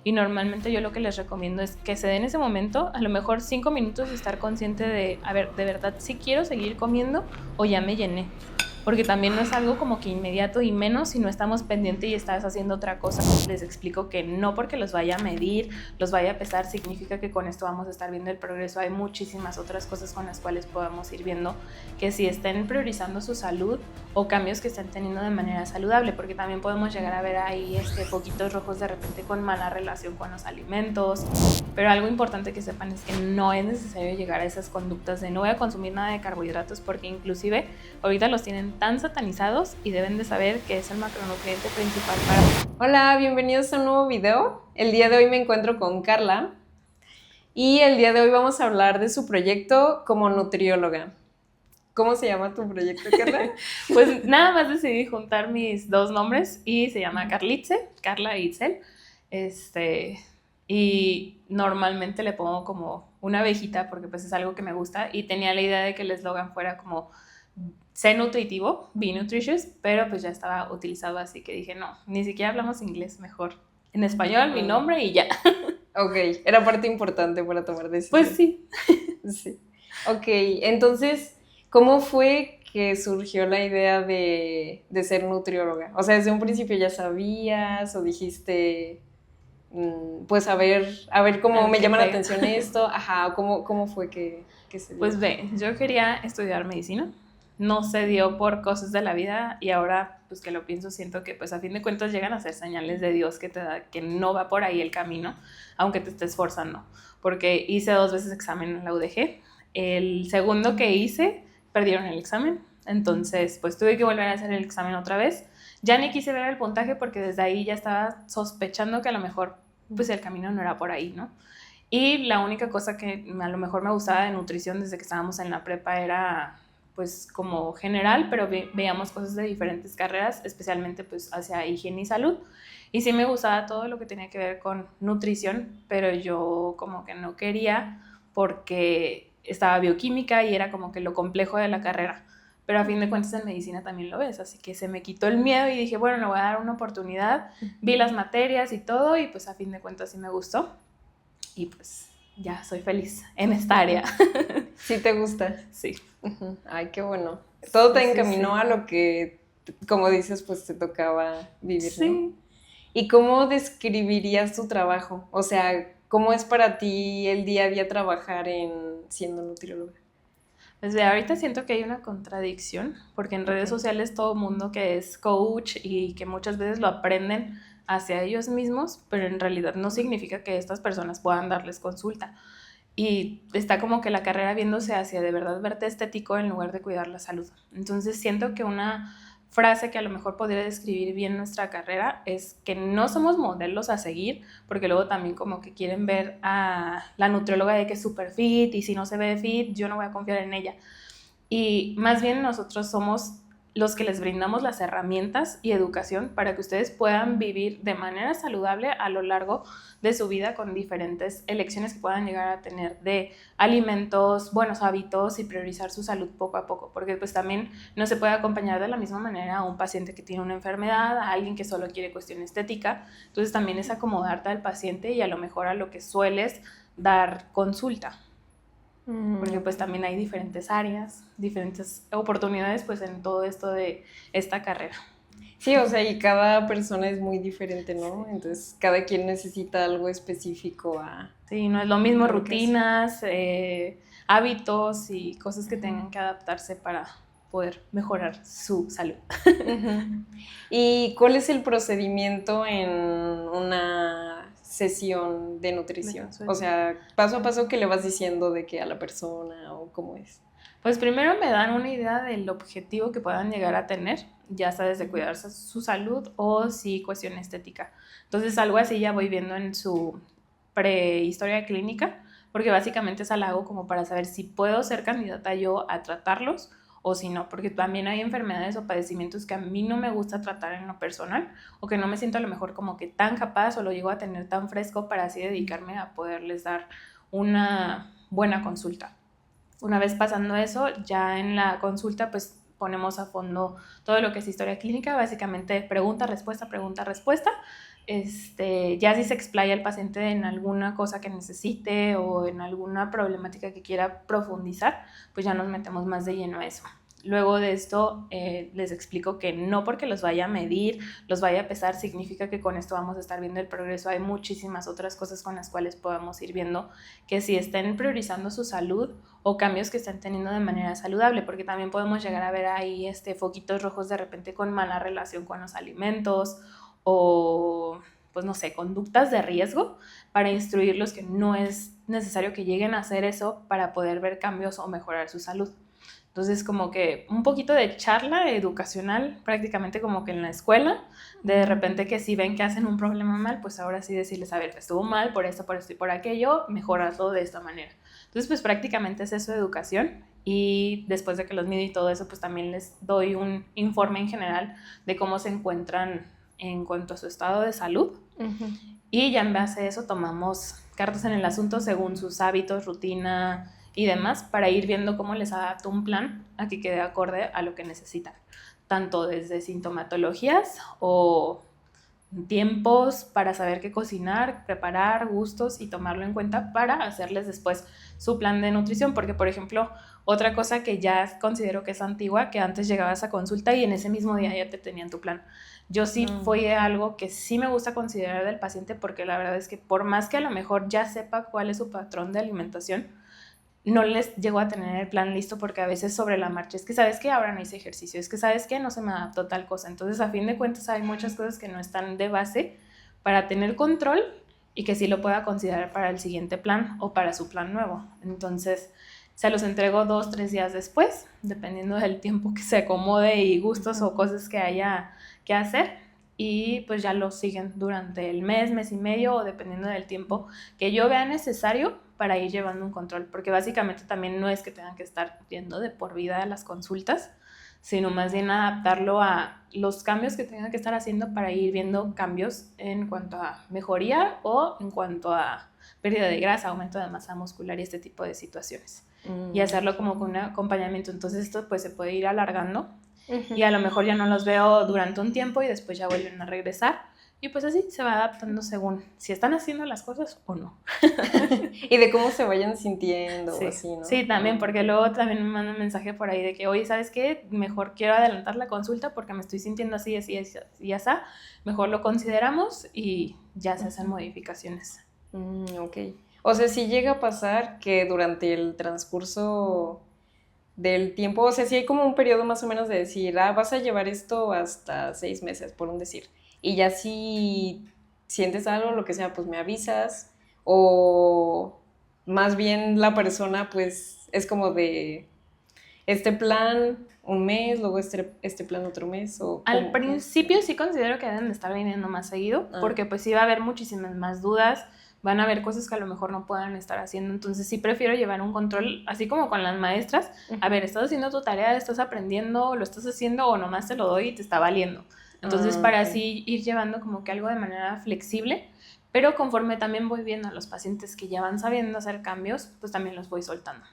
y normalmente yo lo que les recomiendo es que se den ese momento, a lo mejor 5 minutos, de estar consciente de, a ver, de verdad, si quiero seguir comiendo o ya me llené. Porque también no es algo como que inmediato, y menos si no estamos pendientes y estás haciendo otra cosa. Les explico que no porque los vaya a medir, los vaya a pesar, significa que con esto vamos a estar viendo el progreso. Hay muchísimas otras cosas con las cuales podemos ir viendo que si estén priorizando su salud o cambios que estén teniendo de manera saludable, porque también podemos llegar a ver ahí poquitos rojos de repente con mala relación con los alimentos. Pero algo importante que sepan es que no es necesario llegar a esas conductas de no voy a consumir nada de carbohidratos, porque inclusive ahorita los tienen tan satanizados y deben de saber que es el macronutriente principal para... Hola, bienvenidos a un nuevo video. El día de hoy me encuentro con Carla y el día de hoy vamos a hablar de su proyecto como nutrióloga. ¿Cómo se llama tu proyecto, Carla? Pues nada más decidí juntar mis dos nombres y se llama Carlitze, Carla e Itzel. Y normalmente le pongo como una abejita porque pues es algo que me gusta, y tenía la idea de que el eslogan fuera como sé nutritivo, be nutritious, pero pues ya estaba utilizado, así que dije no, ni siquiera hablamos inglés, mejor en español mi nombre y ya. Ok, era parte importante para tomar decisiones. Pues sí. Sí. Ok, entonces, ¿cómo fue que surgió la idea de ser nutrióloga? O sea, ¿desde un principio ya sabías o dijiste, pues a ver cómo me llama la atención esto? Ajá, ¿cómo fue que se dio? Pues ve, yo quería estudiar medicina, no se dio por cosas de la vida, y ahora pues que lo pienso siento que pues a fin de cuentas llegan a ser señales de Dios que te da que no va por ahí el camino, aunque te estés esforzando, porque hice 2 veces examen en la UDG, el segundo que hice perdieron el examen, entonces pues tuve que volver a hacer el examen otra vez, ya ni quise ver el puntaje porque desde ahí ya estaba sospechando que a lo mejor pues el camino no era por ahí, ¿no? Y la única cosa que a lo mejor me gustaba de nutrición desde que estábamos en la prepa era pues como general, pero veíamos cosas de diferentes carreras, especialmente pues hacia higiene y salud. Y sí me gustaba todo lo que tenía que ver con nutrición, pero yo como que no quería porque estaba bioquímica y era como que lo complejo de la carrera. Pero a fin de cuentas en medicina también lo ves, así que se me quitó el miedo y dije, bueno, le voy a dar una oportunidad. Vi las materias y todo y pues a fin de cuentas sí me gustó. Y pues ya soy feliz en esta área. ¿Sí te gusta? Sí. Ay, qué bueno. Todo te encaminó a lo que, como dices, pues te tocaba vivir, ¿no? Sí. ¿Y cómo describirías tu trabajo? O sea, ¿cómo es para ti el día a día trabajar siendo nutrióloga? Pues de ahorita siento que hay una contradicción, porque en redes sociales todo mundo que es coach y que muchas veces lo aprenden hacia ellos mismos, pero en realidad no significa que estas personas puedan darles consulta. Y está como que la carrera viéndose hacia de verdad verte estético en lugar de cuidar la salud. Entonces siento que una frase que a lo mejor podría describir bien nuestra carrera es que no somos modelos a seguir, porque luego también como que quieren ver a la nutrióloga de que es súper fit, y si no se ve fit, yo no voy a confiar en ella. Y más bien nosotros somos los que les brindamos las herramientas y educación para que ustedes puedan vivir de manera saludable a lo largo de su vida, con diferentes elecciones que puedan llegar a tener de alimentos, buenos hábitos, y priorizar su salud poco a poco, porque pues también no se puede acompañar de la misma manera a un paciente que tiene una enfermedad, a alguien que solo quiere cuestión estética. Entonces también es acomodarte al paciente y a lo mejor a lo que sueles dar consulta, porque pues también hay diferentes áreas, diferentes oportunidades pues en todo esto de esta carrera. Sí, o sea, y cada persona es muy diferente, ¿no? Entonces, cada quien necesita algo específico a... Sí, no es lo mismo rutinas, hábitos y cosas que tengan que adaptarse para poder mejorar su salud. ¿Y cuál es el procedimiento en una sesión de nutrición? O sea, paso a paso, ¿qué le vas diciendo de que a la persona o cómo es? Pues primero me dan una idea del objetivo que puedan llegar a tener, ya sea desde cuidarse su salud o si cuestión estética. Entonces algo así ya voy viendo en su prehistoria clínica, porque básicamente esa la hago como para saber si puedo ser candidata yo a tratarlos o si no, porque también hay enfermedades o padecimientos que a mí no me gusta tratar en lo personal, o que no me siento a lo mejor como que tan capaz o lo llego a tener tan fresco para así dedicarme a poderles dar una buena consulta. Una vez pasando eso, ya en la consulta pues ponemos a fondo todo lo que es historia clínica, básicamente pregunta, respuesta, Ya si se explaya el paciente en alguna cosa que necesite o en alguna problemática que quiera profundizar, pues ya nos metemos más de lleno a eso. Luego de esto les explico que no porque los vaya a medir, los vaya a pesar, significa que con esto vamos a estar viendo el progreso. Hay muchísimas otras cosas con las cuales podemos ir viendo que si estén priorizando su salud o cambios que estén teniendo de manera saludable, porque también podemos llegar a ver ahí foquitos rojos de repente con mala relación con los alimentos o, pues no sé, conductas de riesgo para instruirlos que no es necesario que lleguen a hacer eso para poder ver cambios o mejorar su salud. Entonces, como que un poquito de charla educacional, prácticamente como que en la escuela, de repente que si ven que hacen un problema mal, pues ahora sí decirles, a ver, estuvo mal por esto y por aquello, mejorarlo de esta manera. Entonces, pues prácticamente es eso, educación, y después de que los mido y todo eso, pues también les doy un informe en general de cómo se encuentran en cuanto a su estado de salud. Uh-huh. Y ya en base a eso tomamos cartas en el asunto según sus hábitos, rutina y demás, para ir viendo cómo les adapto un plan a que quede acorde a lo que necesitan, tanto desde sintomatologías o tiempos para saber qué cocinar, preparar, gustos y tomarlo en cuenta para hacerles después su plan de nutrición, porque por ejemplo, otra cosa que ya considero que es antigua, que antes llegabas a consulta y en ese mismo día ya te tenían tu plan. Yo sí fue algo que sí me gusta considerar del paciente, porque la verdad es que por más que a lo mejor ya sepa cuál es su patrón de alimentación, no les llego a tener el plan listo, porque a veces sobre la marcha es que sabes que ahora no hice ejercicio, es que sabes que no se me adaptó tal cosa. Entonces a fin de cuentas hay muchas cosas que no están de base para tener control y que sí lo pueda considerar para el siguiente plan o para su plan nuevo. Entonces se los entrego 2-3 días después, dependiendo del tiempo que se acomode y gustos o cosas que haya que hacer, y pues ya lo siguen durante el mes y medio, o dependiendo del tiempo que yo vea necesario para ir llevando un control, porque básicamente también no es que tengan que estar yendo de por vida a las consultas, sino más bien adaptarlo a los cambios que tengan que estar haciendo para ir viendo cambios en cuanto a mejoría o en cuanto a pérdida de grasa, aumento de masa muscular y este tipo de situaciones. Y hacerlo como con un acompañamiento. Entonces esto pues se puede ir alargando y a lo mejor ya no los veo durante un tiempo y después ya vuelven a regresar. Y pues así se va adaptando según si están haciendo las cosas o no. Y de cómo se vayan sintiendo sí, o así, ¿no? Sí, también, porque luego también me mandan un mensaje por ahí de que, oye, ¿sabes qué? Mejor quiero adelantar la consulta porque me estoy sintiendo así, y así. Mejor lo consideramos y ya se hacen modificaciones. Ok. O sea, si llega a pasar que durante el transcurso del tiempo, o sea, si hay como un periodo más o menos de decir, vas a llevar esto hasta 6 meses, por un decir, y ya si sientes algo, lo que sea, pues me avisas, o más bien la persona, pues, es como de este plan un mes, luego este plan otro mes, o... Al principio sí considero que deben de estar viniendo más seguido, porque pues sí va a haber muchísimas más dudas, van a haber cosas que a lo mejor no puedan estar haciendo, entonces sí prefiero llevar un control, así como con las maestras, a ver, ¿estás haciendo tu tarea, estás aprendiendo, lo estás haciendo o nomás te lo doy y te está valiendo? Entonces para así ir llevando como que algo de manera flexible, pero conforme también voy viendo a los pacientes que ya van sabiendo hacer cambios, pues también los voy soltando.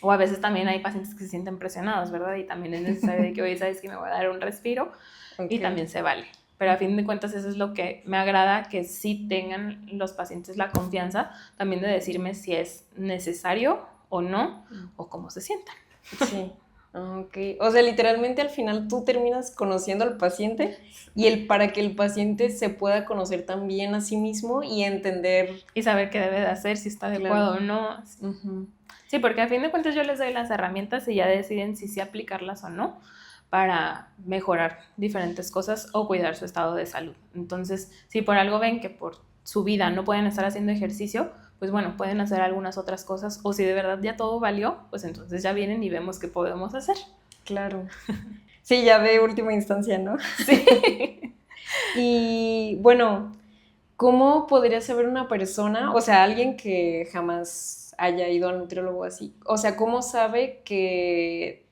O a veces también hay pacientes que se sienten presionados, ¿verdad? Y también es necesario de que, oye, ¿sabes que me voy a dar un respiro? Okay. Y también se vale. Pero a fin de cuentas eso es lo que me agrada, que sí tengan los pacientes la confianza también de decirme si es necesario o no, o cómo se sientan. Sí. Ok. O sea, literalmente al final tú terminas conociendo al paciente y para que el paciente se pueda conocer también a sí mismo y entender... Y saber qué debe de hacer, si está adecuado o no. Sí, porque a fin de cuentas yo les doy las herramientas y ya deciden si sí aplicarlas o no para mejorar diferentes cosas o cuidar su estado de salud. Entonces, si por algo ven que por su vida no pueden estar haciendo ejercicio, pues bueno, pueden hacer algunas otras cosas, o si de verdad ya todo valió, pues entonces ya vienen y vemos qué podemos hacer. Claro. Sí, ya de última instancia, ¿no? Sí. Y bueno, ¿cómo podría saber una persona, o sea, alguien que jamás haya ido al nutriólogo así, o sea, cómo sabe que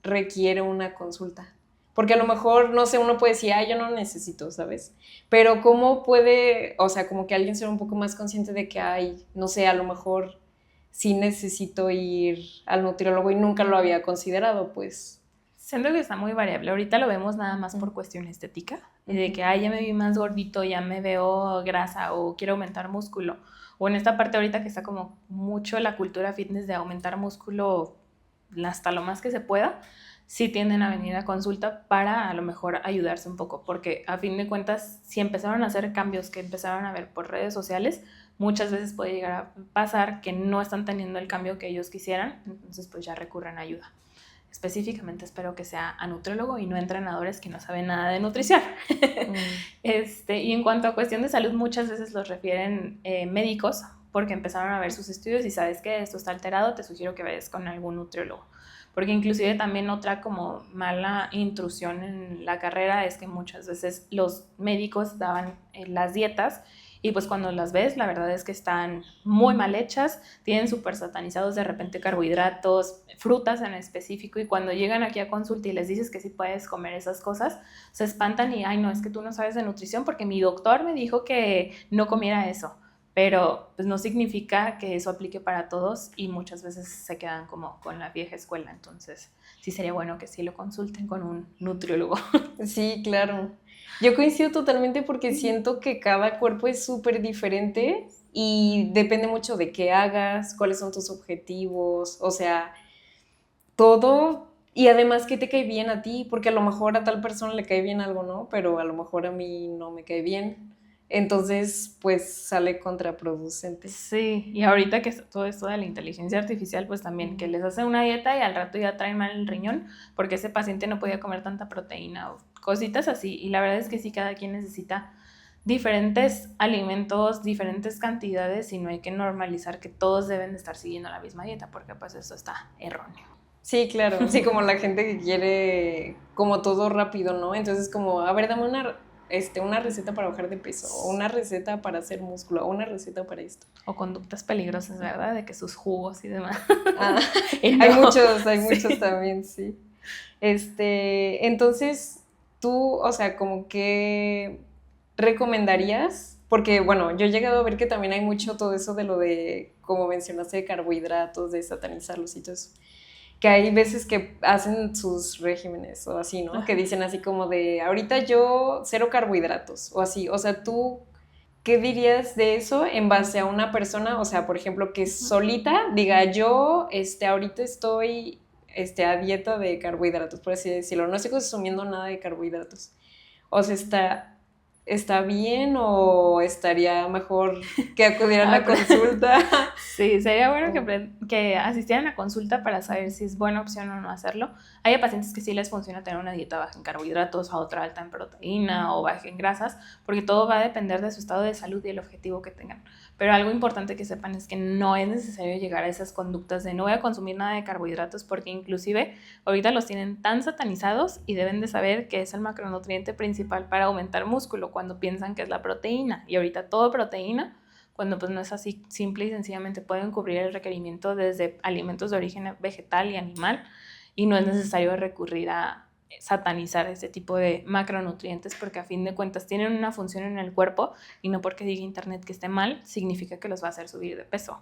requiere una consulta? Porque a lo mejor, no sé, uno puede decir, yo no necesito, ¿sabes? Pero ¿cómo puede, o sea, como que alguien sea un poco más consciente de que, no sé, a lo mejor sí necesito ir al nutriólogo y nunca lo había considerado, pues? Siento que está muy variable. Ahorita lo vemos nada más por cuestión estética, de que, ay, ya me vi más gordito, ya me veo grasa o quiero aumentar músculo. O en esta parte ahorita que está como mucho la cultura fitness de aumentar músculo hasta lo más que se pueda, sí tienden a venir a consulta para a lo mejor ayudarse un poco, porque a fin de cuentas, si empezaron a hacer cambios que empezaron a ver por redes sociales, muchas veces puede llegar a pasar que no están teniendo el cambio que ellos quisieran, entonces pues ya recurren a ayuda. Específicamente espero que sea a nutriólogo y no a entrenadores que no saben nada de nutrición. Y en cuanto a cuestión de salud, muchas veces los refieren médicos porque empezaron a ver sus estudios y sabes que esto está alterado, te sugiero que vayas con algún nutriólogo. Porque inclusive también otra como mala intrusión en la carrera es que muchas veces los médicos daban las dietas y pues cuando las ves, la verdad es que están muy mal hechas, tienen súper satanizados de repente carbohidratos, frutas en específico, y cuando llegan aquí a consulta y les dices que sí puedes comer esas cosas, se espantan y, ay, no, es que tú no sabes de nutrición porque mi doctor me dijo que no comiera eso. Pero pues no significa que eso aplique para todos y muchas veces se quedan como con la vieja escuela. Entonces sí sería bueno que sí lo consulten con un nutriólogo. Sí, claro. Yo coincido totalmente porque siento que cada cuerpo es súper diferente y depende mucho de qué hagas, cuáles son tus objetivos, o sea, todo y además que te cae bien a ti, porque a lo mejor a tal persona le cae bien algo, ¿no? Pero a lo mejor a mí no me cae bien. Entonces, pues sale contraproducente. Sí, y ahorita que está todo esto de la inteligencia artificial, pues también que les hacen una dieta y al rato ya traen mal el riñón porque ese paciente no podía comer tanta proteína o cositas así. Y la verdad es que sí, cada quien necesita diferentes alimentos, diferentes cantidades y no hay que normalizar que todos deben de estar siguiendo la misma dieta porque pues eso está erróneo. Sí, claro. Sí, como la gente que quiere como todo rápido, ¿no? Entonces como, a ver, dame una receta para bajar de peso, o una receta para hacer músculo, o una receta para esto. O conductas peligrosas, ¿verdad? De que sus jugos y demás. Ah, No, hay muchos sí. también, sí. Entonces, tú, o sea, como que recomendarías, porque bueno, yo he llegado a ver que también hay mucho todo eso de lo de, como mencionaste, de carbohidratos, de satanizarlos y todo eso, que hay veces que hacen sus regímenes o así, ¿no? Que dicen así como de, ahorita yo cero carbohidratos o así, o sea, tú, ¿qué dirías de eso en base a una persona, o sea, por ejemplo, que solita diga, yo, ahorita estoy, a dieta de carbohidratos, por así decirlo, no estoy consumiendo nada de carbohidratos, o sea, ¿está bien o estaría mejor que acudieran Ay, a consulta? sí, sería bueno que asistieran a consulta para saber si es buena opción o no hacerlo. Hay pacientes que sí les funciona tener una dieta baja en carbohidratos, a otra alta en proteína o baja en grasas, porque todo va a depender de su estado de salud y el objetivo que tengan. Pero algo importante que sepan es que no es necesario llegar a esas conductas de no voy a consumir nada de carbohidratos, porque inclusive ahorita los tienen tan satanizados y deben de saber que es el macronutriente principal para aumentar músculo cuando piensan que es la proteína. Y ahorita todo proteína, cuando pues no es así, simple y sencillamente pueden cubrir el requerimiento desde alimentos de origen vegetal y animal y no es necesario recurrir a satanizar este tipo de macronutrientes porque a fin de cuentas tienen una función en el cuerpo y no porque diga internet que esté mal significa que los va a hacer subir de peso.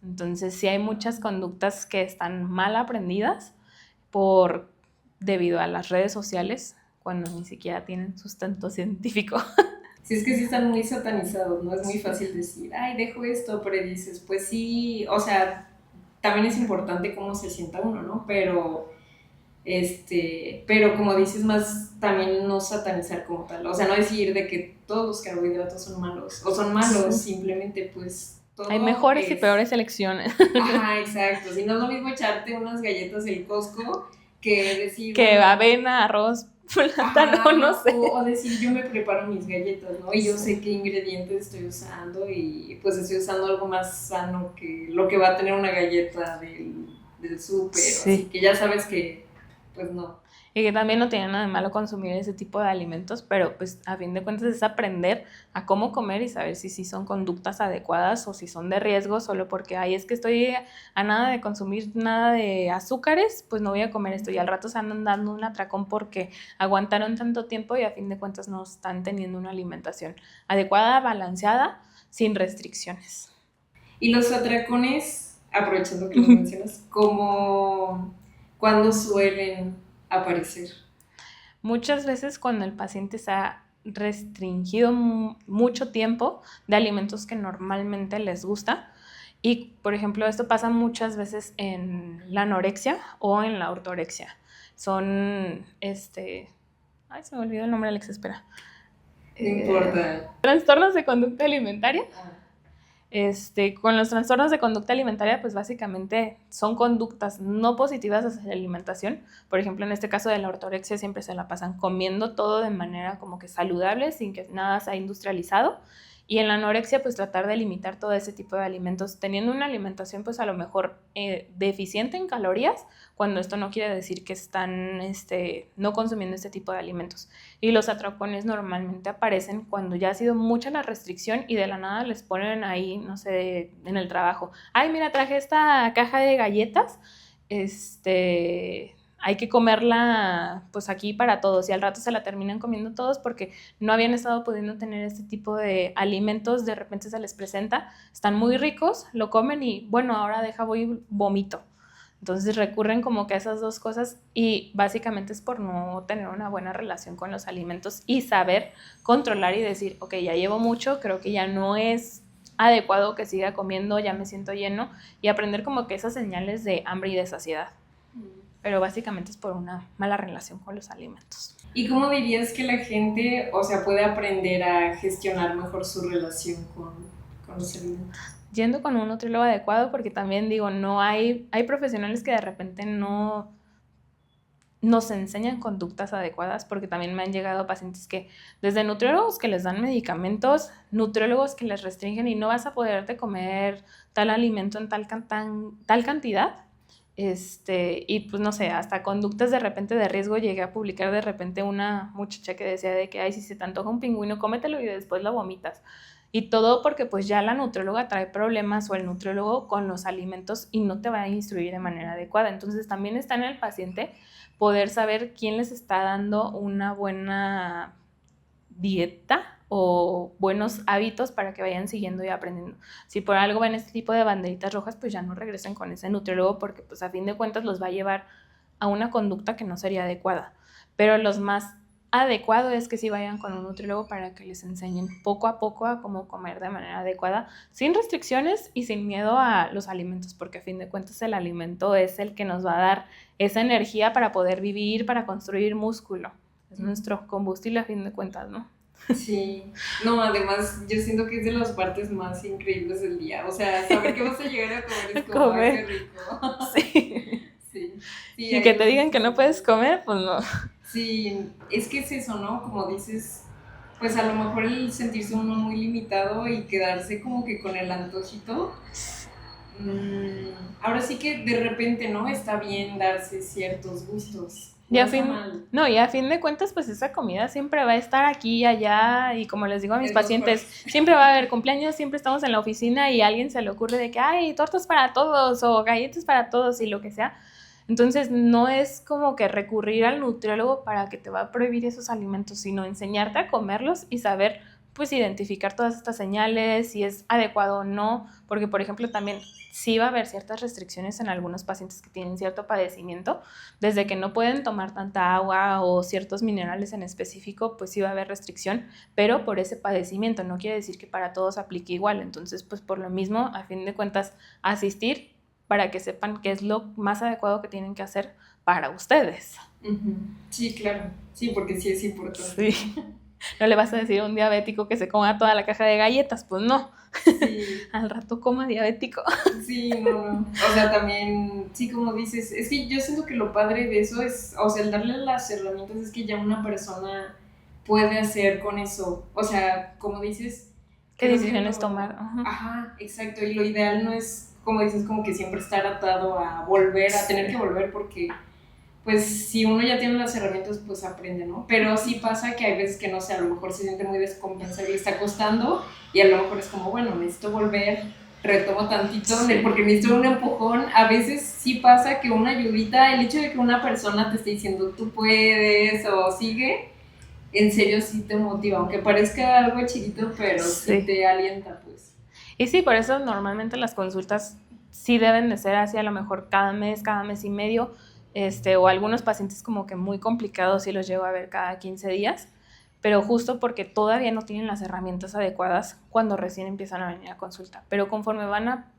Entonces sí hay muchas conductas que están mal aprendidas debido a las redes sociales cuando ni siquiera tienen sustento científico. Sí, es que sí están muy satanizados, ¿no? Es muy fácil decir, ay, dejo esto, pero dices, pues sí, o sea, también es importante cómo se sienta uno, ¿no? Pero como dices, más también no satanizar como tal, o sea, no decir de que todos los carbohidratos son malos, o son malos, simplemente pues todo Hay mejores y es... peores elecciones. Ajá, exacto, si no es lo mismo echarte unas galletas del Costco que decir, Que bueno, avena, arroz, plátano, ajá, no sé. o decir yo me preparo mis galletas, ¿no? Y yo sé qué ingredientes estoy usando y pues estoy usando algo más sano que lo que va a tener una galleta del súper, Sí. así que ya sabes que pues no. Y que también no tiene nada de malo consumir ese tipo de alimentos, pero pues a fin de cuentas es aprender a cómo comer y saber si son conductas adecuadas o si son de riesgo solo porque, ay, es que estoy a nada de consumir nada de azúcares, pues no voy a comer esto. Y al rato se andan dando un atracón porque aguantaron tanto tiempo y a fin de cuentas no están teniendo una alimentación adecuada, balanceada, sin restricciones. Y los atracones, aprovechando que lo mencionas, como cuando suelen aparecer. Muchas veces cuando el paciente se ha restringido mucho tiempo de alimentos que normalmente les gusta, y por ejemplo esto pasa muchas veces en la anorexia o en la ortorexia. Son, ay, se me olvidó el nombre, Alex, espera. No importa. Trastornos de conducta alimentaria. Con los trastornos de conducta alimentaria, pues básicamente son conductas no positivas hacia la alimentación. Por ejemplo, en este caso de la ortorexia siempre se la pasan comiendo todo de manera como que saludable, sin que nada sea industrializado. Y en la anorexia, pues tratar de limitar todo ese tipo de alimentos, teniendo una alimentación pues a lo mejor deficiente en calorías, cuando esto no quiere decir que están no consumiendo este tipo de alimentos. Y los atracones normalmente aparecen cuando ya ha sido mucha la restricción y de la nada les ponen ahí, no sé, en el trabajo, ay, mira, traje esta caja de galletas, hay que comerla pues aquí para todos, y al rato se la terminan comiendo todos porque no habían estado pudiendo tener este tipo de alimentos. De repente se les presenta, están muy ricos, lo comen y bueno, ahora voy y vomito. Entonces recurren como que a esas dos cosas, y básicamente es por no tener una buena relación con los alimentos y saber controlar y decir, ok, ya llevo mucho, creo que ya no es adecuado que siga comiendo, ya me siento lleno, y aprender como que esas señales de hambre y de saciedad. Pero básicamente es por una mala relación con los alimentos. ¿Y cómo dirías que la gente, o sea, puede aprender a gestionar mejor su relación con los alimentos? Yendo con un nutriólogo adecuado, porque también digo, no hay profesionales que de repente no nos enseñan conductas adecuadas, porque también me han llegado pacientes que desde nutriólogos que les dan medicamentos, nutriólogos que les restringen y no vas a poderte comer tal alimento en tal cantidad, y pues no sé, hasta conductas de repente de riesgo. Llegué a publicar de repente una muchacha que decía de que, ay, si se te antoja un pingüino, cómetelo y después lo vomitas. Y todo porque pues ya la nutrióloga trae problemas, o el nutriólogo, con los alimentos y no te va a instruir de manera adecuada. Entonces también está en el paciente poder saber quién les está dando una buena dieta o buenos hábitos para que vayan siguiendo y aprendiendo. Si por algo ven este tipo de banderitas rojas, pues ya no regresen con ese nutriólogo, porque pues a fin de cuentas los va a llevar a una conducta que no sería adecuada. Pero los más adecuado es que sí vayan con un nutriólogo para que les enseñen poco a poco a cómo comer de manera adecuada, sin restricciones y sin miedo a los alimentos, porque a fin de cuentas el alimento es el que nos va a dar esa energía para poder vivir, para construir músculo. Es nuestro combustible a fin de cuentas, ¿no? Sí, no, además yo siento que es de las partes más increíbles del día, o sea, saber que vas a llegar a comer es como, ay, qué rico. Sí. Sí. Y que te digan que no puedes comer, pues no. Sí, es que es eso, ¿no? Como dices, pues a lo mejor el sentirse uno muy limitado y quedarse como que con el antojito. Ahora sí que de repente, ¿no? Está bien darse ciertos gustos. Y a fin de cuentas, pues esa comida siempre va a estar aquí y allá, y como les digo a mis pacientes, siempre va a haber cumpleaños, siempre estamos en la oficina y a alguien se le ocurre de que hay tortas para todos o galletas para todos y lo que sea. Entonces no es como que recurrir al nutriólogo para que te va a prohibir esos alimentos, sino enseñarte a comerlos y saber pues identificar todas estas señales, si es adecuado o no, porque por ejemplo también sí va a haber ciertas restricciones en algunos pacientes que tienen cierto padecimiento, desde que no pueden tomar tanta agua o ciertos minerales en específico, pues sí va a haber restricción, pero por ese padecimiento, no quiere decir que para todos aplique igual. Entonces pues por lo mismo, a fin de cuentas, asistir para que sepan qué es lo más adecuado que tienen que hacer para ustedes. Sí, claro, sí, porque sí es importante. Sí. No le vas a decir a un diabético que se coma toda la caja de galletas, pues no. Sí. Al rato coma diabético. Sí, no. O sea, también, sí, como dices, es que yo siento que lo padre de eso es, o sea, el darle las herramientas es que ya una persona puede hacer con eso. O sea, como dices... ¿Qué decisiones tomar? Ajá, exacto. Y lo ideal no es, como dices, como que siempre estar atado a volver, a tener que volver, porque... pues si uno ya tiene las herramientas, pues aprende, ¿no? Pero sí pasa que hay veces que, no sé, a lo mejor se siente muy descompensado y le está costando, y a lo mejor es como, bueno, necesito volver, retomo tantito, porque necesito un empujón. A veces sí pasa que una ayudita, el hecho de que una persona te esté diciendo, tú puedes, o sigue, en serio sí te motiva, aunque parezca algo chiquito, pero sí te alienta, pues. Y sí, por eso normalmente las consultas sí deben de ser así, a lo mejor cada mes y medio, o algunos pacientes como que muy complicados y los llevo a ver cada 15 días, pero justo porque todavía no tienen las herramientas adecuadas cuando recién empiezan a venir a consulta. Pero conforme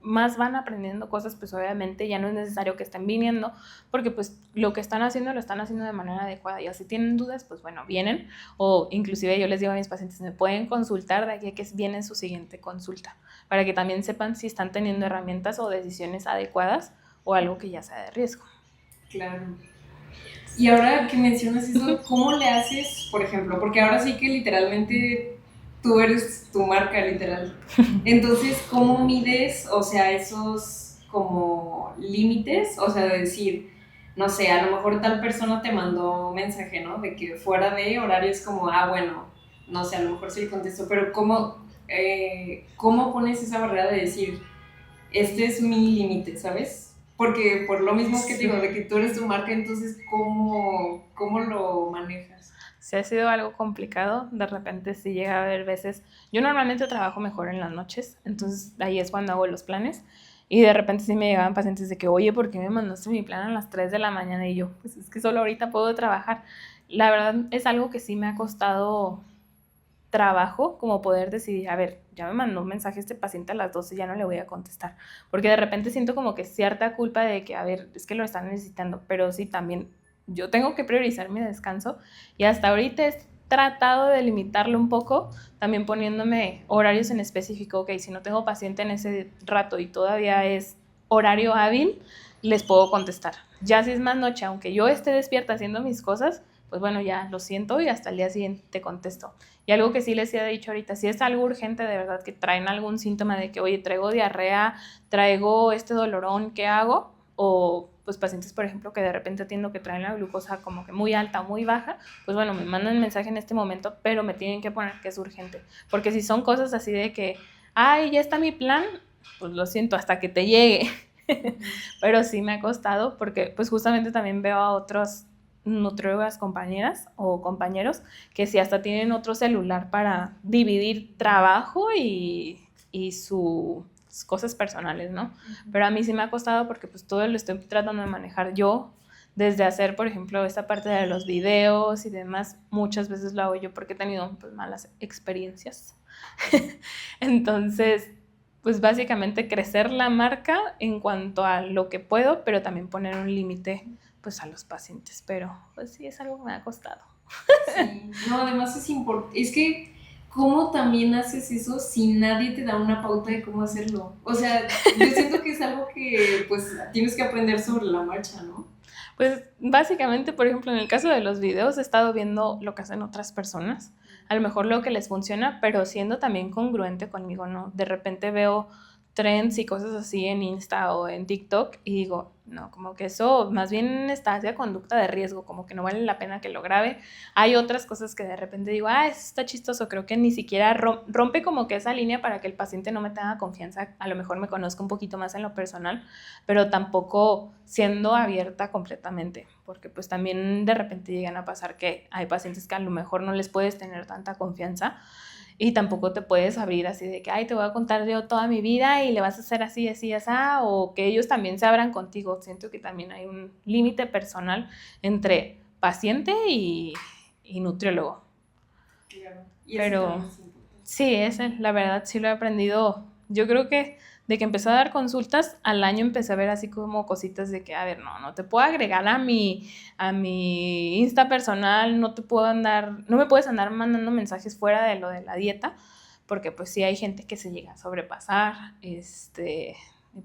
más van aprendiendo cosas, pues obviamente ya no es necesario que estén viniendo, porque pues lo que están haciendo lo están haciendo de manera adecuada. Y si tienen dudas, pues bueno, vienen, o inclusive yo les digo a mis pacientes, me pueden consultar de aquí a que viene su siguiente consulta, para que también sepan si están teniendo herramientas o decisiones adecuadas o algo que ya sea de riesgo. Claro. Y ahora que mencionas eso, ¿cómo le haces, por ejemplo? Porque ahora sí que literalmente tú eres tu marca, literal. Entonces, ¿cómo mides, o sea, esos como límites? O sea, de decir, no sé, a lo mejor tal persona te mandó un mensaje, ¿no? De que fuera de horario es como, bueno, no sé, a lo mejor sí le contesto, pero ¿cómo pones esa barrera de decir, este es mi límite, ¿sabes? Porque por lo mismo que te digo, de que tú eres tu marca, entonces, ¿cómo lo manejas? Si ha sido algo complicado, de repente sí llega a haber veces, yo normalmente trabajo mejor en las noches, entonces ahí es cuando hago los planes, y de repente sí me llegaban pacientes de que, oye, ¿por qué me mandaste mi plan a las 3 de la mañana? Y yo, pues es que solo ahorita puedo trabajar. La verdad es algo que sí me ha costado trabajo, como poder decidir, a ver, ya me mandó un mensaje este paciente a las 12, ya no le voy a contestar, porque de repente siento como que cierta culpa de que, a ver, es que lo están necesitando, pero sí también yo tengo que priorizar mi descanso, y hasta ahorita he tratado de limitarlo un poco, también poniéndome horarios en específico. Ok, si no tengo paciente en ese rato y todavía es horario hábil, les puedo contestar. Ya si es más noche, aunque yo esté despierta haciendo mis cosas, pues bueno, ya lo siento y hasta el día siguiente te contesto. Y algo que sí les he dicho ahorita, si es algo urgente, de verdad, que traen algún síntoma de que, oye, traigo diarrea, traigo este dolorón, ¿qué hago? O pues pacientes, por ejemplo, que de repente atiendo que traen la glucosa como que muy alta o muy baja, pues bueno, me mandan mensaje en este momento, pero me tienen que poner que es urgente. Porque si son cosas así de que, ay, ya está mi plan, pues lo siento, hasta que te llegue. Pero sí me ha costado porque pues justamente también veo a otros nutriólogas compañeras o compañeros que sí hasta tienen otro celular para dividir trabajo y sus cosas personales, ¿no? Pero a mí sí me ha costado porque pues todo lo estoy tratando de manejar yo, desde hacer, por ejemplo, esta parte de los videos y demás, muchas veces lo hago yo porque he tenido pues malas experiencias. Entonces, pues básicamente crecer la marca en cuanto a lo que puedo, pero también poner un límite pues a los pacientes, pero pues sí es algo que me ha costado. Sí, no, además es que ¿cómo también haces eso si nadie te da una pauta de cómo hacerlo? O sea, yo siento que es algo que pues tienes que aprender sobre la marcha, ¿no? Pues básicamente, por ejemplo, en el caso de los videos he estado viendo lo que hacen otras personas, a lo mejor lo que les funciona, pero siendo también congruente conmigo, ¿no? De repente veo trends y cosas así en Insta o en TikTok y digo, no, como que eso más bien está hacia conducta de riesgo, como que no vale la pena que lo grabe. Hay otras cosas que de repente digo, eso está chistoso, creo que ni siquiera rompe como que esa línea para que el paciente no me tenga confianza, a lo mejor me conozca un poquito más en lo personal, pero tampoco siendo abierta completamente, porque pues también de repente llegan a pasar que hay pacientes que a lo mejor no les puedes tener tanta confianza y tampoco te puedes abrir así de que, ay, te voy a contar yo toda mi vida y le vas a hacer así, así, así, o que ellos también se abran contigo. Siento que también hay un límite personal entre paciente y nutriólogo. Claro. Pero sí, la verdad sí lo he aprendido. Yo creo que de que empecé a dar consultas, al año empecé a ver así como cositas de que, a ver, no te puedo agregar a mi Insta personal, no me puedes andar mandando mensajes fuera de lo de la dieta, porque pues sí hay gente que se llega a sobrepasar, y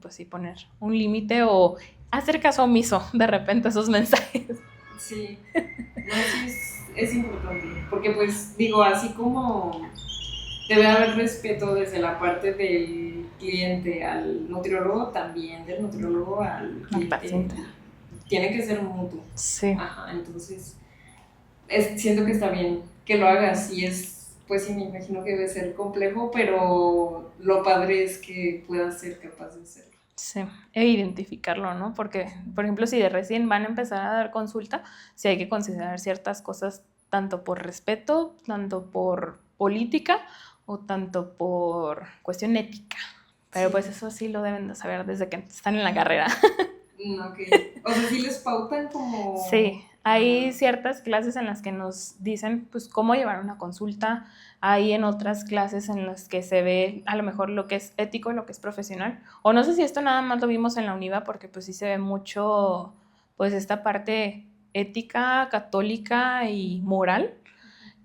pues sí poner un límite o hacer caso omiso de repente a esos mensajes. Sí, no, sí es importante, porque pues digo, así como debe haber respeto desde la parte del cliente al nutriólogo, también del nutriólogo al cliente. Tiene que ser mutuo. Sí. Ajá, entonces siento que está bien que lo hagas y pues sí, me imagino que debe ser complejo, pero lo padre es que puedas ser capaz de hacerlo. Sí, e identificarlo, ¿no? Porque, por ejemplo, si de recién van a empezar a dar consulta, sí hay que considerar ciertas cosas, tanto por respeto, tanto por política o tanto por cuestión ética. Pero sí, pues eso sí lo deben de saber desde que están en la carrera. Ok. O sea, sí les pautan como... Sí, hay ciertas clases en las que nos dicen pues cómo llevar una consulta, hay en otras clases en las que se ve a lo mejor lo que es ético, lo que es profesional, o no sé si esto nada más lo vimos en la UNIVA porque pues sí se ve mucho pues esta parte ética, católica y moral,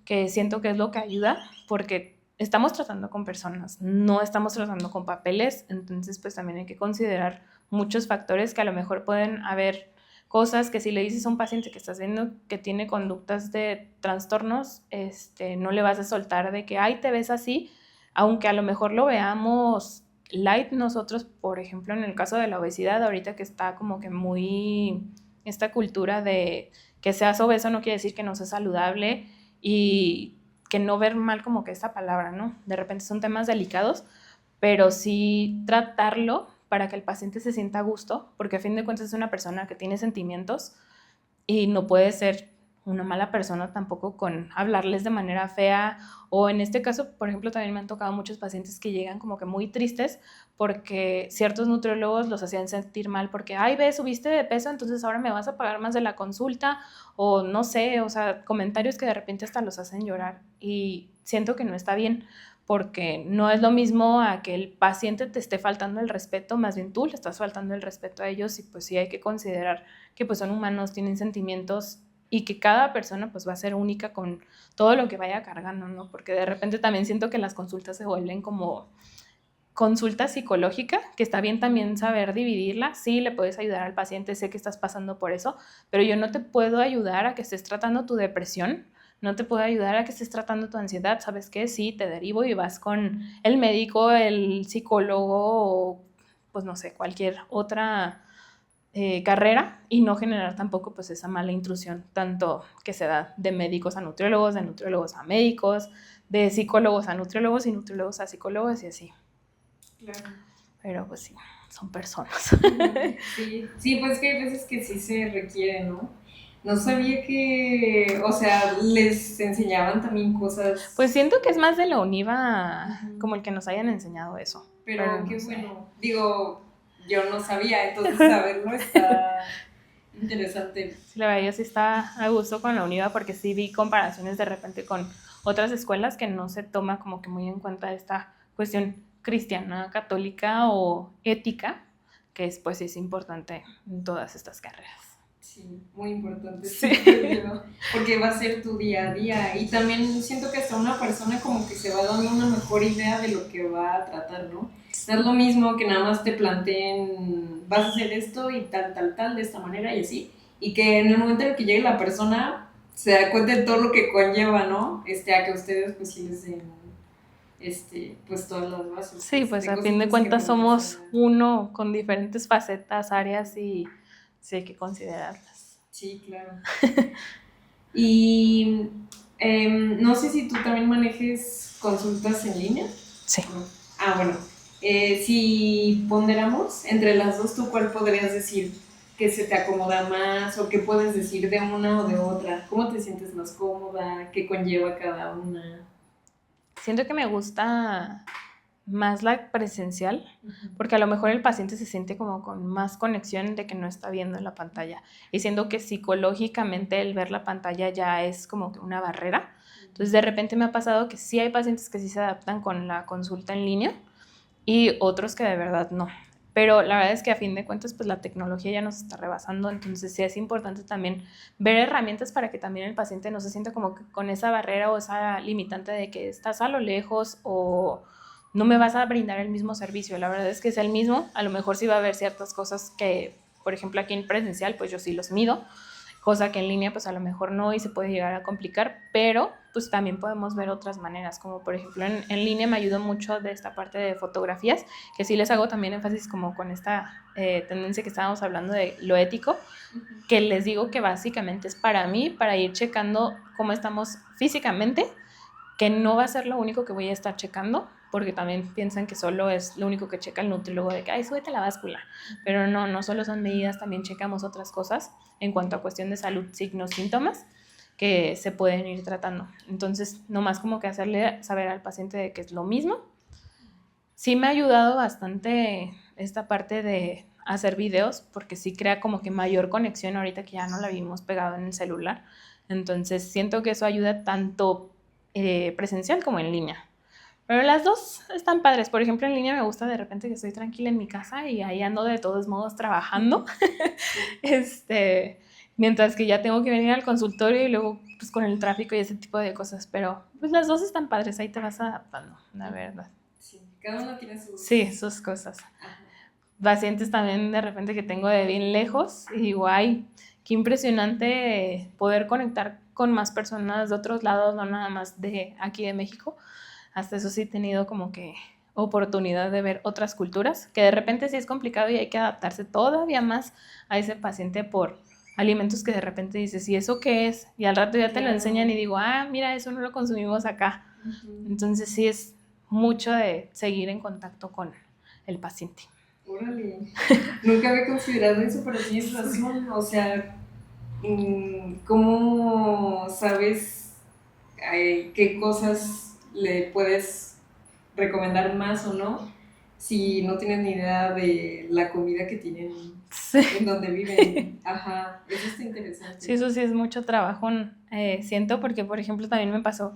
que siento que es lo que ayuda porque estamos tratando con personas, no estamos tratando con papeles, entonces pues también hay que considerar muchos factores que a lo mejor pueden haber cosas que si le dices a un paciente que estás viendo que tiene conductas de trastornos, no le vas a soltar de que, ay, te ves así, aunque a lo mejor lo veamos light nosotros, por ejemplo, en el caso de la obesidad, ahorita que está como que muy esta cultura de que seas obeso no quiere decir que no seas saludable y que no ver mal como que esta palabra, ¿no? De repente son temas delicados, pero sí tratarlo para que el paciente se sienta a gusto, porque a fin de cuentas es una persona que tiene sentimientos y no puede ser una mala persona tampoco con hablarles de manera fea, o en este caso, por ejemplo, también me han tocado muchos pacientes que llegan como que muy tristes porque ciertos nutriólogos los hacían sentir mal porque, ay, ve, subiste de peso, entonces ahora me vas a pagar más de la consulta, o no sé, o sea, comentarios que de repente hasta los hacen llorar y siento que no está bien porque no es lo mismo a que el paciente te esté faltando el respeto, más bien tú le estás faltando el respeto a ellos y pues sí hay que considerar que pues son humanos, tienen sentimientos y que cada persona pues va a ser única con todo lo que vaya cargando, ¿no? Porque de repente también siento que las consultas se vuelven como consulta psicológica, que está bien también saber dividirla. Sí, le puedes ayudar al paciente, sé que estás pasando por eso, pero yo no te puedo ayudar a que estés tratando tu depresión, no te puedo ayudar a que estés tratando tu ansiedad, ¿sabes qué? Sí, te derivo y vas con el médico, el psicólogo o pues no sé, cualquier otra carrera y no generar tampoco pues esa mala intrusión, tanto que se da de médicos a nutriólogos, de nutriólogos a médicos, de psicólogos a nutriólogos y nutriólogos a psicólogos y así. Claro. Pero pues sí, son personas. Sí, sí, pues que hay veces que sí se requiere, ¿no? No sabía que, o sea, les enseñaban también cosas. Pues siento que es más de la UNIVA como el que nos hayan enseñado eso. Pero no qué sé. bueno. Digo, yo no sabía, entonces saberlo está interesante. Sí, la verdad, yo sí estaba a gusto con la UNIVA porque sí vi comparaciones de repente con otras escuelas que no se toma como que muy en cuenta esta cuestión cristiana, católica o ética, que es, pues es importante en todas estas carreras. Sí, muy importante, Sí. porque va a ser tu día a día y también siento que hasta una persona como que se va dando una mejor idea de lo que va a tratar, ¿no? No es lo mismo que nada más te planteen, vas a hacer esto y tal, tal, tal, de esta manera y así, y que en el momento en el que llegue la persona se da cuenta de todo lo que conlleva, ¿no? A que ustedes pues sí les den pues todas las bases. Sí, pues a fin de cuentas somos uno con diferentes facetas, áreas y sí hay que considerarlas. Sí, claro. Y no sé si tú también manejes consultas en línea. Sí. Ah, bueno. Si ponderamos entre las dos, ¿tú cuál podrías decir que se te acomoda más o qué puedes decir de una o de otra? ¿Cómo te sientes más cómoda? ¿Qué conlleva cada una? Siento que me gusta más la presencial, porque a lo mejor el paciente se siente como con más conexión de que no está viendo en la pantalla. Y siento que psicológicamente el ver la pantalla ya es como que una barrera. Entonces de repente me ha pasado que sí hay pacientes que sí se adaptan con la consulta en línea y otros que de verdad no. Pero la verdad es que a fin de cuentas pues la tecnología ya nos está rebasando, entonces sí es importante también ver herramientas para que también el paciente no se sienta como que con esa barrera o esa limitante de que estás a lo lejos o no me vas a brindar el mismo servicio. La verdad es que es el mismo, a lo mejor sí va a haber ciertas cosas que, por ejemplo, aquí en presencial pues yo sí los mido, cosa que en línea pues a lo mejor no y se puede llegar a complicar, pero pues también podemos ver otras maneras, como por ejemplo en línea me ayudó mucho de esta parte de fotografías, que sí les hago también énfasis como con esta tendencia que estábamos hablando de lo ético, que les digo que básicamente es para mí, para ir checando cómo estamos físicamente, que no va a ser lo único que voy a estar checando, porque también piensan que solo es lo único que checa el nutriólogo de que, ay, súbete la báscula, pero no solo son medidas, también checamos otras cosas en cuanto a cuestión de salud, signos, síntomas que se pueden ir tratando. Entonces, nomás como que hacerle saber al paciente de que es lo mismo. Sí me ha ayudado bastante esta parte de hacer videos, porque sí crea como que mayor conexión ahorita que ya no la vimos pegado en el celular. Entonces siento que eso ayuda tanto presencial como en línea. Pero las dos están padres. Por ejemplo, en línea me gusta de repente que estoy tranquila en mi casa y ahí ando de todos modos trabajando. Mientras que ya tengo que venir al consultorio y luego pues con el tráfico y ese tipo de cosas. Pero pues las dos están padres, ahí te vas adaptando, la verdad. Sí, cada uno tiene sus... Sí, sus cosas. Ajá. Pacientes también de repente que tengo de bien lejos y digo, ay, qué impresionante poder conectar con más personas de otros lados, no nada más de aquí de México. Hasta eso sí he tenido como que oportunidad de ver otras culturas, que de repente sí es complicado y hay que adaptarse todavía más a ese paciente por alimentos que de repente dices, ¿y eso qué es? Y al rato ya te lo enseñan y digo, ah, mira, eso no lo consumimos acá. Entonces sí es mucho de seguir en contacto con el paciente. Órale, nunca había considerado eso, pero tienes razón, o sea, ¿cómo sabes qué cosas le puedes recomendar más o no si no tienes ni idea de la comida que tienen en donde viven? Ajá, eso está interesante. Sí, eso sí es mucho trabajo, siento, porque por ejemplo también me pasó,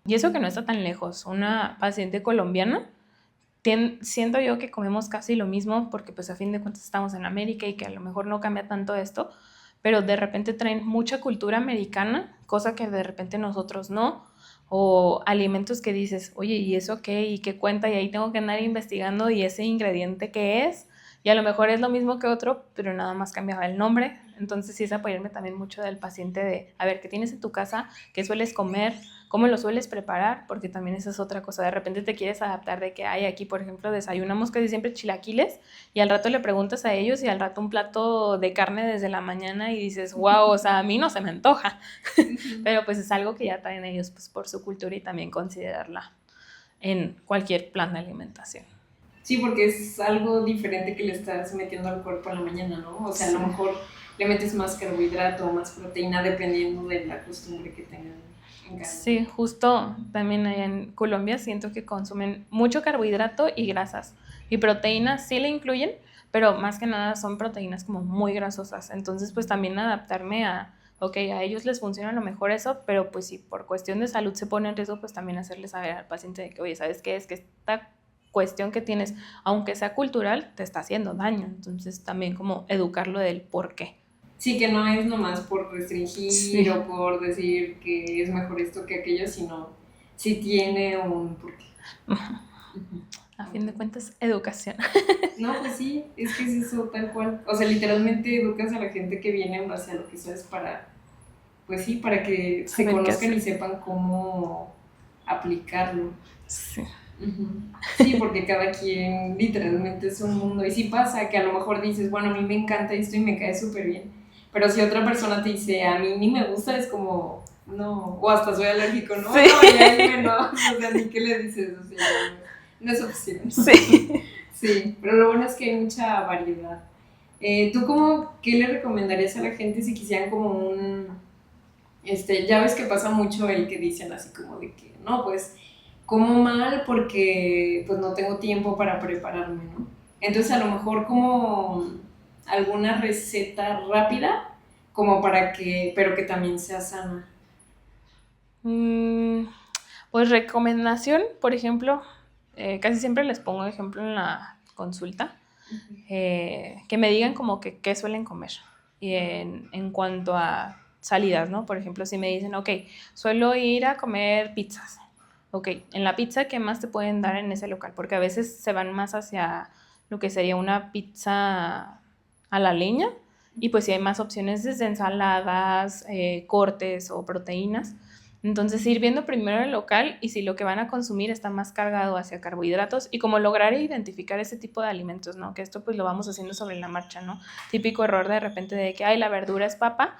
y eso que no está tan lejos, una paciente colombiana. Siento yo que comemos casi lo mismo porque pues a fin de cuentas estamos en América y que a lo mejor no cambia tanto esto, pero de repente traen mucha cultura americana, cosa que de repente nosotros no, o alimentos que dices, oye, ¿y eso qué? ¿Y qué cuenta? Y ahí tengo que andar investigando y ese ingrediente qué es, y a lo mejor es lo mismo que otro, pero nada más cambiaba el nombre. Entonces sí es apoyarme también mucho del paciente de, a ver, ¿qué tienes en tu casa? ¿Qué sueles comer? ¿Cómo lo sueles preparar? Porque también esa es otra cosa. De repente te quieres adaptar de que hay aquí, por ejemplo, desayunamos casi siempre chilaquiles y al rato le preguntas a ellos y al rato un plato de carne desde la mañana y dices, wow, o sea, a mí no se me antoja. Pero pues es algo que ya traen ellos pues, por su cultura y también considerarla en cualquier plan de alimentación. Sí, porque es algo diferente que le estás metiendo al cuerpo en la mañana, ¿no? O sea, a lo mejor le metes más carbohidrato o más proteína dependiendo de la costumbre que tengan. Sí, justo también allá en Colombia siento que consumen mucho carbohidrato y grasas. Y proteínas sí le incluyen, pero más que nada son proteínas como muy grasosas. Entonces, pues también adaptarme a, ok, a ellos les funciona a lo mejor eso, pero pues si por cuestión de salud se pone en riesgo, pues también hacerles saber al paciente de que, oye, ¿sabes qué? Es que esta cuestión que tienes, aunque sea cultural, te está haciendo daño. Entonces, también como educarlo del por qué. Sí, que no es nomás por restringir o por decir que es mejor esto que aquello, sino sí tiene un porqué. A fin de cuentas, educación. No, pues sí, es que es eso tal cual. O sea, literalmente educas a la gente que viene en base a lo que sabes para, pues sí, para que se conozcan y sepan cómo aplicarlo. Sí. Sí, porque cada quien literalmente es un mundo. Y sí pasa que a lo mejor dices, bueno, a mí me encanta esto y me cae súper bien. Pero si otra persona te dice, a mí ni me gusta, es como, no, o hasta soy alérgico, ¿no? Sí. No, ya es menos, o sea, ni qué le dices, o sea, no es opción. Sí. Sí, pero lo bueno es que hay mucha variedad. ¿Tú qué le recomendarías a la gente si quisieran como ya ves que pasa mucho el que dicen así como de que, no, pues, como mal porque pues no tengo tiempo para prepararme, ¿no? Entonces a lo mejor como alguna receta rápida como pero que también sea sana. Pues recomendación, por ejemplo, casi siempre les pongo ejemplo en la consulta, que me digan como que qué suelen comer y en cuanto a salidas, ¿no? Por ejemplo, si me dicen, ok, suelo ir a comer pizzas. Ok, en la pizza, ¿qué más te pueden dar en ese local? Porque a veces se van más hacia lo que sería una pizza a la leña y pues si hay más opciones desde ensaladas, cortes o proteínas. Entonces ir viendo primero el local y si lo que van a consumir está más cargado hacia carbohidratos y como lograr identificar ese tipo de alimentos, ¿no? Que esto pues lo vamos haciendo sobre la marcha, ¿no? Típico error de repente de que, ay, la verdura es papa,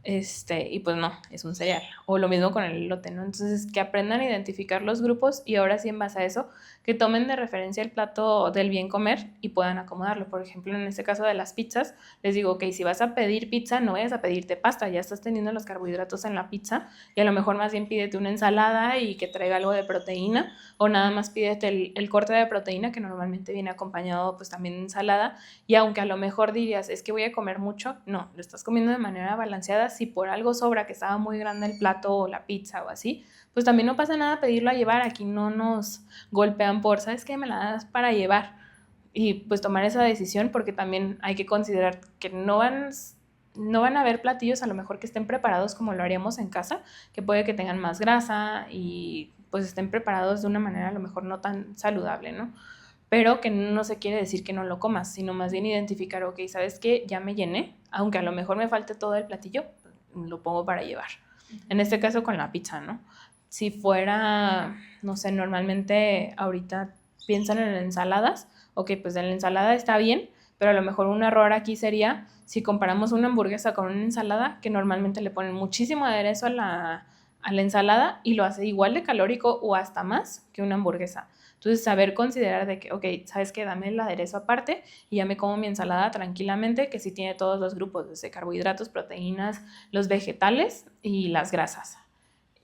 y pues no, es un cereal. O lo mismo con el elote, ¿no? Entonces, que aprendan a identificar los grupos y ahora sí en base a eso, que tomen de referencia el plato del bien comer y puedan acomodarlo. Por ejemplo, en este caso de las pizzas, les digo, ok, si vas a pedir pizza, no vayas a pedirte pasta, ya estás teniendo los carbohidratos en la pizza y a lo mejor más bien pídete una ensalada y que traiga algo de proteína o nada más pídete el corte de proteína que normalmente viene acompañado pues también de ensalada y aunque a lo mejor dirías, es que voy a comer mucho, no, lo estás comiendo de manera balanceada. Si por algo sobra, que estaba muy grande el plato o la pizza o así, pues también no pasa nada pedirlo a llevar. Aquí no nos golpean por, ¿sabes qué? Me la das para llevar. Y pues tomar esa decisión porque también hay que considerar que no van a haber platillos a lo mejor que estén preparados como lo haríamos en casa, que puede que tengan más grasa y pues estén preparados de una manera a lo mejor no tan saludable, ¿no? Pero que no se quiere decir que no lo comas, sino más bien identificar, ok, ¿sabes qué? Ya me llené, aunque a lo mejor me falte todo el platillo, lo pongo para llevar. En este caso con la pizza, ¿no? Si fuera, no sé, normalmente ahorita piensan en ensaladas, ok, pues en la ensalada está bien, pero a lo mejor un error aquí sería si comparamos una hamburguesa con una ensalada, que normalmente le ponen muchísimo aderezo a la ensalada y lo hace igual de calórico o hasta más que una hamburguesa. Entonces, saber considerar de que, ok, ¿sabes qué? Dame el aderezo aparte y ya me como mi ensalada tranquilamente, que sí tiene todos los grupos, desde carbohidratos, proteínas, los vegetales y las grasas.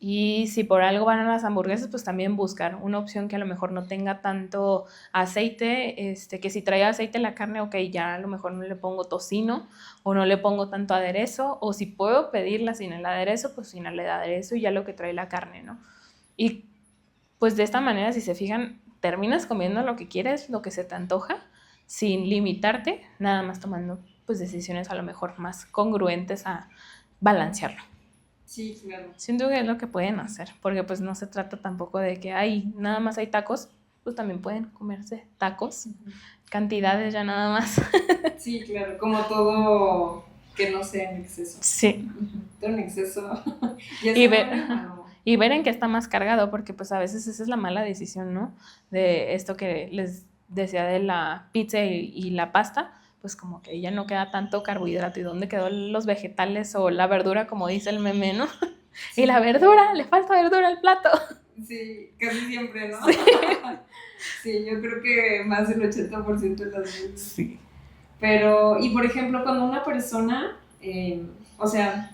Y si por algo van a las hamburguesas, pues también buscar una opción que a lo mejor no tenga tanto aceite, que si trae aceite la carne, ok, ya a lo mejor no le pongo tocino o no le pongo tanto aderezo, o si puedo pedirla sin el aderezo, pues sin el aderezo y ya lo que trae la carne, ¿no? Y pues de esta manera, si se fijan, terminas comiendo lo que quieres, lo que se te antoja, sin limitarte, nada más tomando pues decisiones a lo mejor más congruentes a balancearlo. Sí, claro. Siento que es lo que pueden hacer, porque pues no se trata tampoco de que hay, nada más hay tacos, pues también pueden comerse tacos, cantidades ya nada más. Sí, claro, como todo que no sea en exceso. Sí. Todo en exceso. Ya Y se ver, vuelve malo. y ver en qué está más cargado, porque pues a veces esa es la mala decisión, ¿no? De esto que les decía de la pizza y la pasta, pues como que ya no queda tanto carbohidrato. ¿Y dónde quedó los vegetales o la verdura, como dice el meme, ¿no? Sí, Y la verdura, le falta verdura al plato. sí, casi siempre, ¿no? Sí. Sí, yo creo que más del 80% de las veces. Sí. Pero, y por ejemplo, cuando una persona, o sea,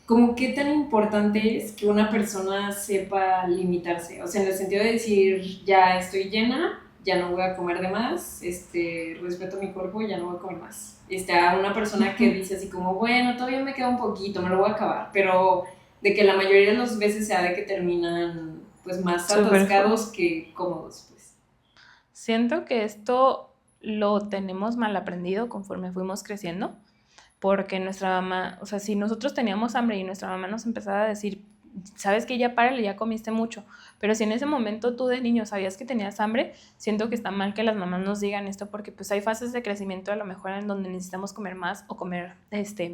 como qué tan importante es que una persona sepa limitarse, o sea, en el sentido de decir, ya estoy llena, ya no voy a comer de más, respeto mi cuerpo, ya no voy a comer más. A una persona que dice así como, bueno, todavía me queda un poquito, me lo voy a acabar, pero de que la mayoría de las veces sea de que terminan pues más atascados que cómodos, pues. Siento que esto lo tenemos mal aprendido conforme fuimos creciendo, porque nuestra mamá, o sea, si nosotros teníamos hambre y nuestra mamá nos empezaba a decir, sabes que ya párale, ya comiste mucho, pero si en ese momento tú de niño sabías que tenías hambre, siento que está mal que las mamás nos digan esto, porque pues hay fases de crecimiento a lo mejor en donde necesitamos comer más o comer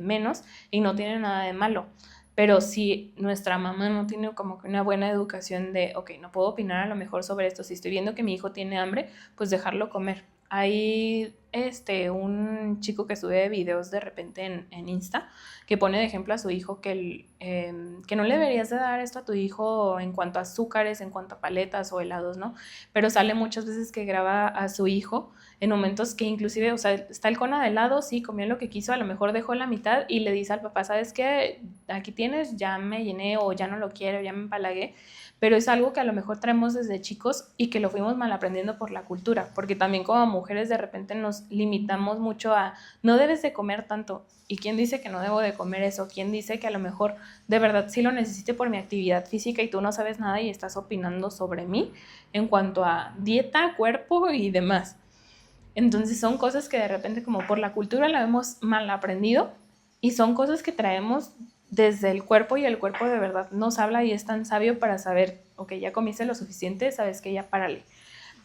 menos y no tiene nada de malo. Pero si nuestra mamá no tiene como que una buena educación de, ok, no puedo opinar a lo mejor sobre esto, si estoy viendo que mi hijo tiene hambre, pues dejarlo comer. Hay un chico que sube videos de repente en Insta que pone de ejemplo a su hijo que no le deberías de dar esto a tu hijo en cuanto a azúcares, en cuanto a paletas o helados, ¿no? Pero sale muchas veces que graba a su hijo en momentos que inclusive, o sea, está el cono de helado, sí, comió lo que quiso, a lo mejor dejó la mitad y le dice al papá, ¿sabes qué? Aquí tienes, ya me llené o ya no lo quiero, ya me empalagué, pero es algo que a lo mejor traemos desde chicos y que lo fuimos mal aprendiendo por la cultura, porque también como mujeres de repente nos limitamos mucho a no debes de comer tanto. ¿Y quién dice que no debo de comer eso? ¿Quién dice que a lo mejor de verdad sí lo necesite por mi actividad física y tú no sabes nada y estás opinando sobre mí en cuanto a dieta, cuerpo y demás? Entonces son cosas que de repente como por la cultura la hemos mal aprendido y son cosas que traemos desde el cuerpo y el cuerpo de verdad nos habla y es tan sabio para saber, ok, ya comiste lo suficiente, sabes que ya párale.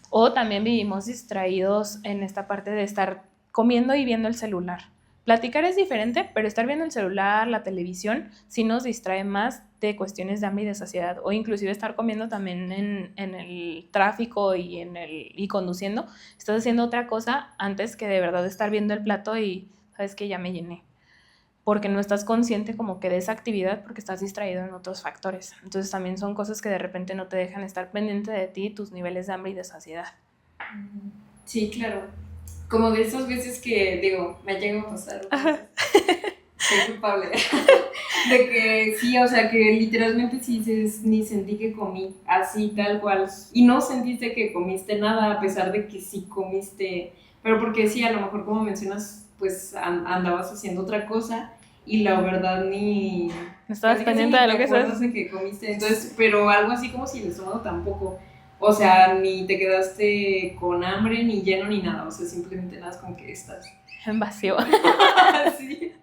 O también vivimos distraídos en esta parte de estar comiendo y viendo el celular. Platicar es diferente, pero estar viendo el celular, la televisión, sí nos distrae más de cuestiones de hambre y de saciedad. O inclusive estar comiendo también en el tráfico y conduciendo. Estás haciendo otra cosa antes que de verdad estar viendo el plato y sabes que ya me llené. porque no estás consciente como que de esa actividad porque estás distraído en otros factores. Entonces también son cosas que de repente no te dejan estar pendiente de ti, tus niveles de hambre y de saciedad. Sí, claro. Como de esas veces que, digo, me llega a pasar. Soy culpable. De que sí, o sea, que literalmente sí dices, ni sentí que comí, así, tal cual. Y no sentiste que comiste nada, a pesar de que sí comiste. Pero porque sí, a lo mejor como mencionas, pues andabas haciendo otra cosa y la verdad ni... No estabas pendiente de lo que estás... de que comiste. Entonces, pero algo así como si el estómago tampoco. O sea, ni te quedaste con hambre, ni lleno, ni nada. O sea, simplemente nada, como que estás... en vacío. Sí,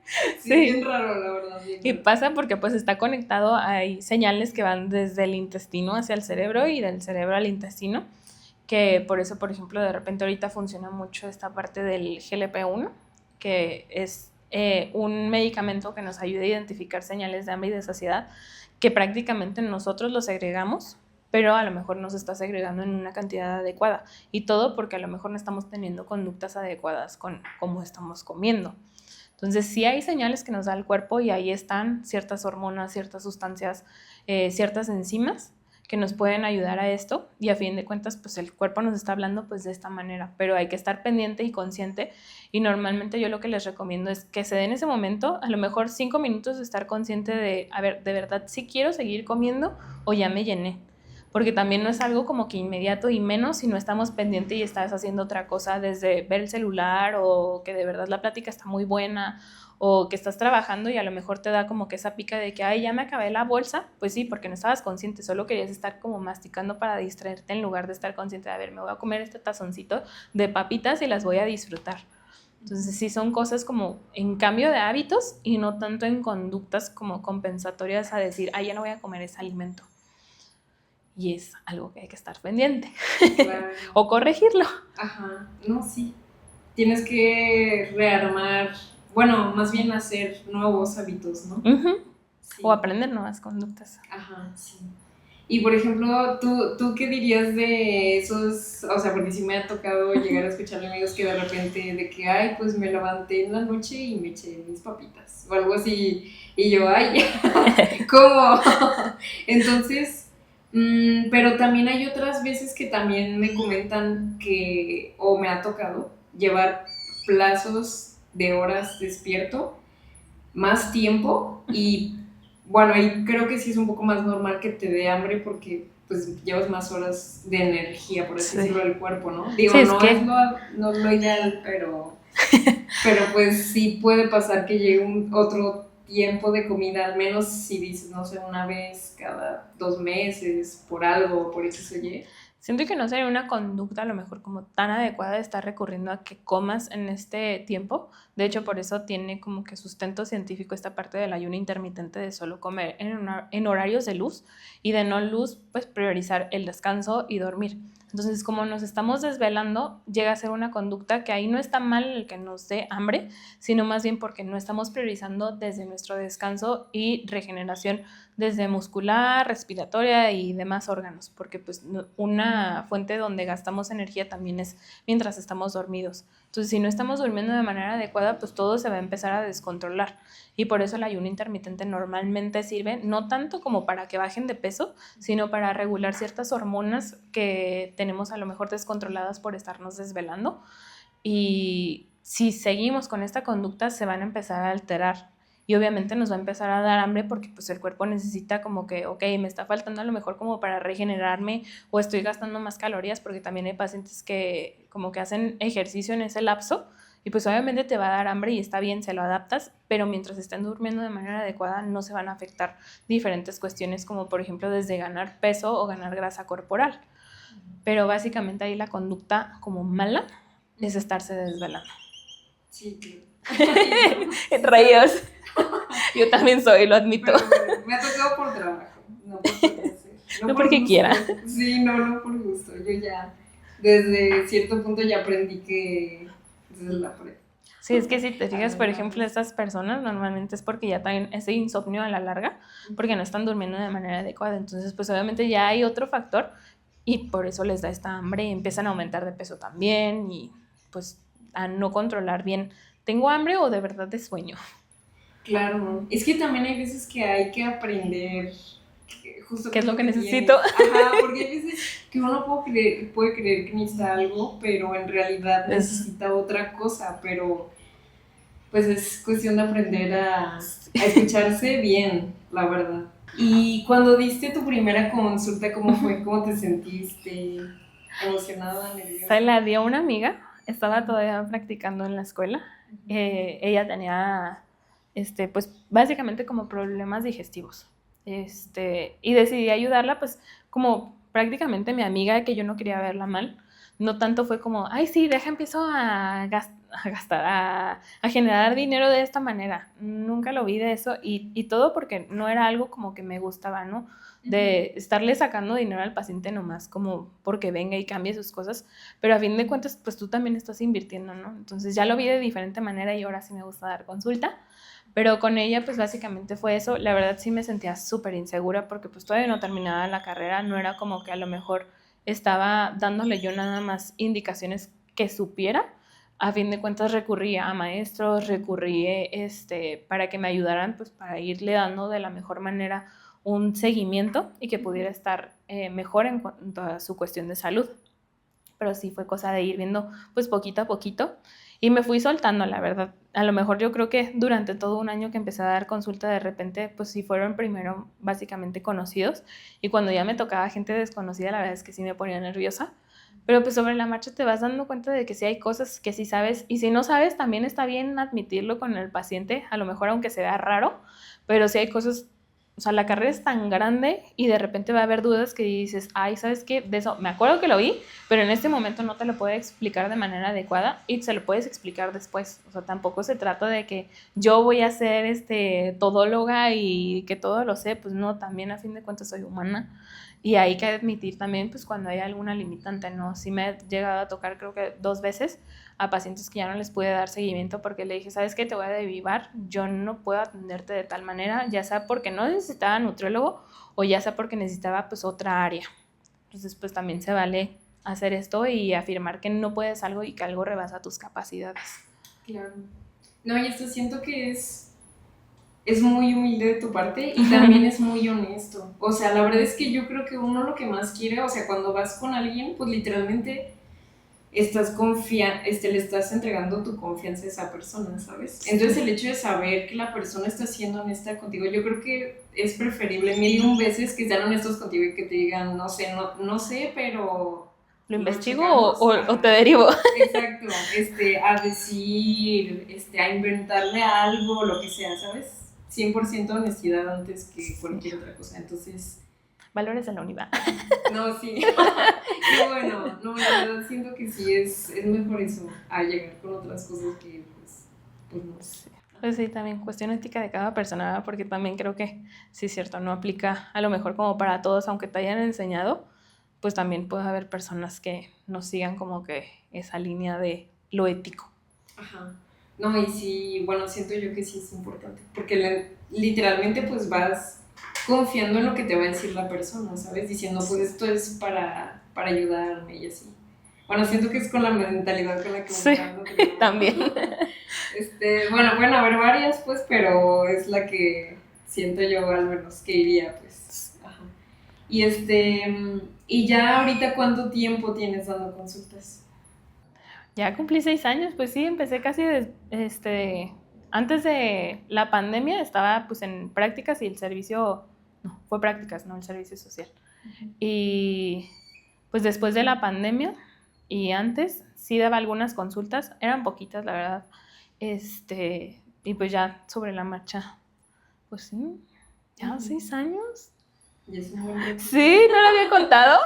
bien raro, la verdad. Y pasa porque pues está conectado, hay señales que van desde el intestino hacia el cerebro y del cerebro al intestino, que por eso, por ejemplo, de repente ahorita funciona mucho esta parte del GLP-1, que es un medicamento que nos ayuda a identificar señales de hambre y de saciedad, que prácticamente nosotros los segregamos, pero a lo mejor no se está segregando en una cantidad adecuada. Y todo porque a lo mejor no estamos teniendo conductas adecuadas con cómo estamos comiendo. Entonces sí hay señales que nos da el cuerpo y ahí están ciertas hormonas, ciertas sustancias, ciertas enzimas que nos pueden ayudar a esto, y a fin de cuentas pues el cuerpo nos está hablando pues de esta manera, pero hay que estar pendiente y consciente, y normalmente yo lo que les recomiendo es que se den ese momento, a lo mejor 5 minutos de estar consciente de, a ver, de verdad si quiero seguir comiendo o ya me llené, porque también no es algo como que inmediato, y menos si no estamos pendientes y estás haciendo otra cosa, desde ver el celular o que de verdad la plática está muy buena, o que estás trabajando y a lo mejor te da como que esa pica de que, ay, ya me acabé la bolsa. Pues sí, porque no estabas consciente, solo querías estar como masticando para distraerte en lugar de estar consciente de, a ver, me voy a comer este tazoncito de papitas y las voy a disfrutar. Entonces sí son cosas como en cambio de hábitos y no tanto en conductas como compensatorias a decir, ay, ya no voy a comer ese alimento. Y es algo que hay que estar pendiente. Claro. O corregirlo. Ajá, no, sí. Tienes que rearmar, bueno, más bien hacer nuevos hábitos, ¿no? Sí. O aprender nuevas conductas. Ajá, sí. Y por ejemplo, ¿tú qué dirías de esos? O sea, porque sí me ha tocado llegar a escuchar amigos que de repente, de que, ay, pues me levanté en la noche y me eché mis papitas, o algo así, y yo, ay, ¿cómo? Entonces, pero también hay otras veces que también me comentan que, o me ha tocado, llevar plazos de horas despierto, más tiempo, y bueno, ahí creo que sí es un poco más normal que te dé hambre porque pues llevas más horas de energía, por así decirlo, del cuerpo, ¿no? Digo, sí, no es lo ideal, pero pues sí puede pasar que llegue otro tiempo de comida, al menos si dices, no sé, una vez cada 2 meses, por algo, por eso se oye. Siento que no sería una conducta a lo mejor como tan adecuada de estar recurriendo a que comas en este tiempo. De hecho, por eso tiene como que sustento científico esta parte del ayuno intermitente, de solo comer en horarios de luz, y de no luz, pues priorizar el descanso y dormir. Entonces, como nos estamos desvelando, llega a ser una conducta que ahí no está mal el que nos dé hambre, sino más bien porque no estamos priorizando desde nuestro descanso y regeneración desde muscular, respiratoria y demás órganos, porque pues una fuente donde gastamos energía también es mientras estamos dormidos. Entonces, si no estamos durmiendo de manera adecuada, pues todo se va a empezar a descontrolar, y por eso el ayuno intermitente normalmente sirve no tanto como para que bajen de peso, sino para regular ciertas hormonas que tenemos a lo mejor descontroladas por estarnos desvelando, y si seguimos con esta conducta se van a empezar a alterar. Y obviamente nos va a empezar a dar hambre porque pues el cuerpo necesita como que, ok, me está faltando a lo mejor como para regenerarme, o estoy gastando más calorías, porque también hay pacientes que como que hacen ejercicio en ese lapso, y pues obviamente te va a dar hambre y está bien, se lo adaptas, pero mientras estén durmiendo de manera adecuada no se van a afectar diferentes cuestiones, como por ejemplo desde ganar peso o ganar grasa corporal. Pero básicamente ahí la conducta como mala es estarse desvelando. Sí, Rayos. Yo también soy, lo admito. Pero me ha tocado por trabajo, no por placer. No porque gusto. quiera. Sí, no por gusto. Yo ya, desde cierto punto ya aprendí que es la prueba. Sí, es que si te fijas, por ejemplo, estas personas normalmente es porque ya tienen ese insomnio a la larga, porque no están durmiendo de manera adecuada. Entonces, pues obviamente ya hay otro factor, y por eso les da esta hambre y empiezan a aumentar de peso también, y pues a no controlar bien, ¿tengo hambre o de verdad de sueño? Claro, es que también hay veces que hay que aprender justo ¿Qué es con lo que tienes. necesito? Ajá, porque hay veces que uno puede creer que necesita algo, pero en realidad necesita otra cosa, pero pues es cuestión de aprender a escucharse bien, la verdad. Y cuando diste tu primera consulta, ¿cómo fue? ¿Cómo te sentiste? ¿Emocionada, Se nerviosa? la dio una amiga, estaba todavía practicando en la escuela. Ella tenía, pues básicamente como problemas digestivos. Y decidí ayudarla, pues como prácticamente mi amiga, que yo no quería verla mal. No tanto fue como, ay, sí, empiezo a gastar, a generar dinero de esta manera. Nunca lo vi de eso y todo porque no era algo como que me gustaba, ¿no? De estarle sacando dinero al paciente nomás como porque venga y cambie sus cosas, pero a fin de cuentas, pues tú también estás invirtiendo, ¿no? Entonces ya lo vi de diferente manera y ahora sí me gusta dar consulta, pero con ella pues básicamente fue eso. La verdad sí me sentía súper insegura porque pues todavía no terminaba la carrera, no era como que a lo mejor estaba dándole yo nada más indicaciones que supiera. A fin de cuentas recurrí a maestros, recurrí para que me ayudaran pues para irle dando de la mejor manera un seguimiento y que pudiera estar mejor en cuanto a su cuestión de salud. Pero sí fue cosa de ir viendo pues poquito a poquito y me fui soltando, la verdad. A lo mejor yo creo que durante todo un año que empecé a dar consulta, de repente pues sí fueron primero básicamente conocidos y cuando ya me tocaba gente desconocida, la verdad es que sí me ponía nerviosa. Pero pues sobre la marcha te vas dando cuenta de que sí hay cosas que sí sabes y si no sabes también está bien admitirlo con el paciente, a lo mejor aunque se vea raro, pero sí hay cosas, o sea, la carrera es tan grande y de repente va a haber dudas que dices, ay, ¿sabes qué? De eso me acuerdo que lo vi, pero en este momento no te lo puedo explicar de manera adecuada y se lo puedes explicar después. O sea, tampoco se trata de que yo voy a ser todóloga y que todo lo sé, pues no, también a fin de cuentas soy humana. Y hay que admitir también, pues cuando hay alguna limitante, ¿no? Sí me he llegado a tocar, creo que 2 veces, a pacientes que ya no les pude dar seguimiento porque le dije, ¿sabes qué? Te voy a derivar, yo no puedo atenderte de tal manera, ya sea porque no necesitaba nutriólogo o ya sea porque necesitaba pues otra área. Entonces, pues también se vale hacer esto y afirmar que no puedes algo y que algo rebasa tus capacidades. Claro. No, y esto siento que es muy humilde de tu parte y también es muy honesto. O sea, la verdad es que yo creo que uno lo que más quiere, o sea, cuando vas con alguien, pues literalmente le estás entregando tu confianza a esa persona, ¿sabes? Entonces el hecho de saber que la persona está siendo honesta contigo, yo creo que es preferible 1001 veces que sean honestos contigo y que te digan, no sé, no sé, pero ¿Lo lo investigo checamos. o te derivo? Exacto, a decir, a inventarle algo, lo que sea, ¿sabes? 100% honestidad antes que cualquier otra cosa, entonces... Valores de la unidad. No, sí. Qué bueno. No, la verdad siento que sí es mejor eso a llegar con otras cosas que pues no sé. Pues sí, también cuestión ética de cada persona, porque también creo que sí es cierto, no aplica a lo mejor como para todos, aunque te hayan enseñado, pues también puede haber personas que no sigan como que esa línea de lo ético. Ajá. No, y sí, bueno, siento yo que sí es importante, porque literalmente pues vas confiando en lo que te va a decir la persona, ¿sabes? Diciendo, pues esto es para ayudarme y así. Bueno, siento que es con la mentalidad con la que Sí, también. Bueno, pueden haber varias, pues, pero es la que siento yo al menos que iría, pues. Ajá. Y y ya ahorita, ¿cuánto tiempo tienes dando consultas? Ya cumplí 6 años, pues sí, empecé casi antes de la pandemia estaba pues en prácticas y el servicio, no, fue prácticas, no el servicio social. Y pues después de la pandemia y antes sí daba algunas consultas, eran poquitas la verdad, y pues ya sobre la marcha, pues sí, ya 6 años. Ya es un buen rato. Sí, no lo había contado.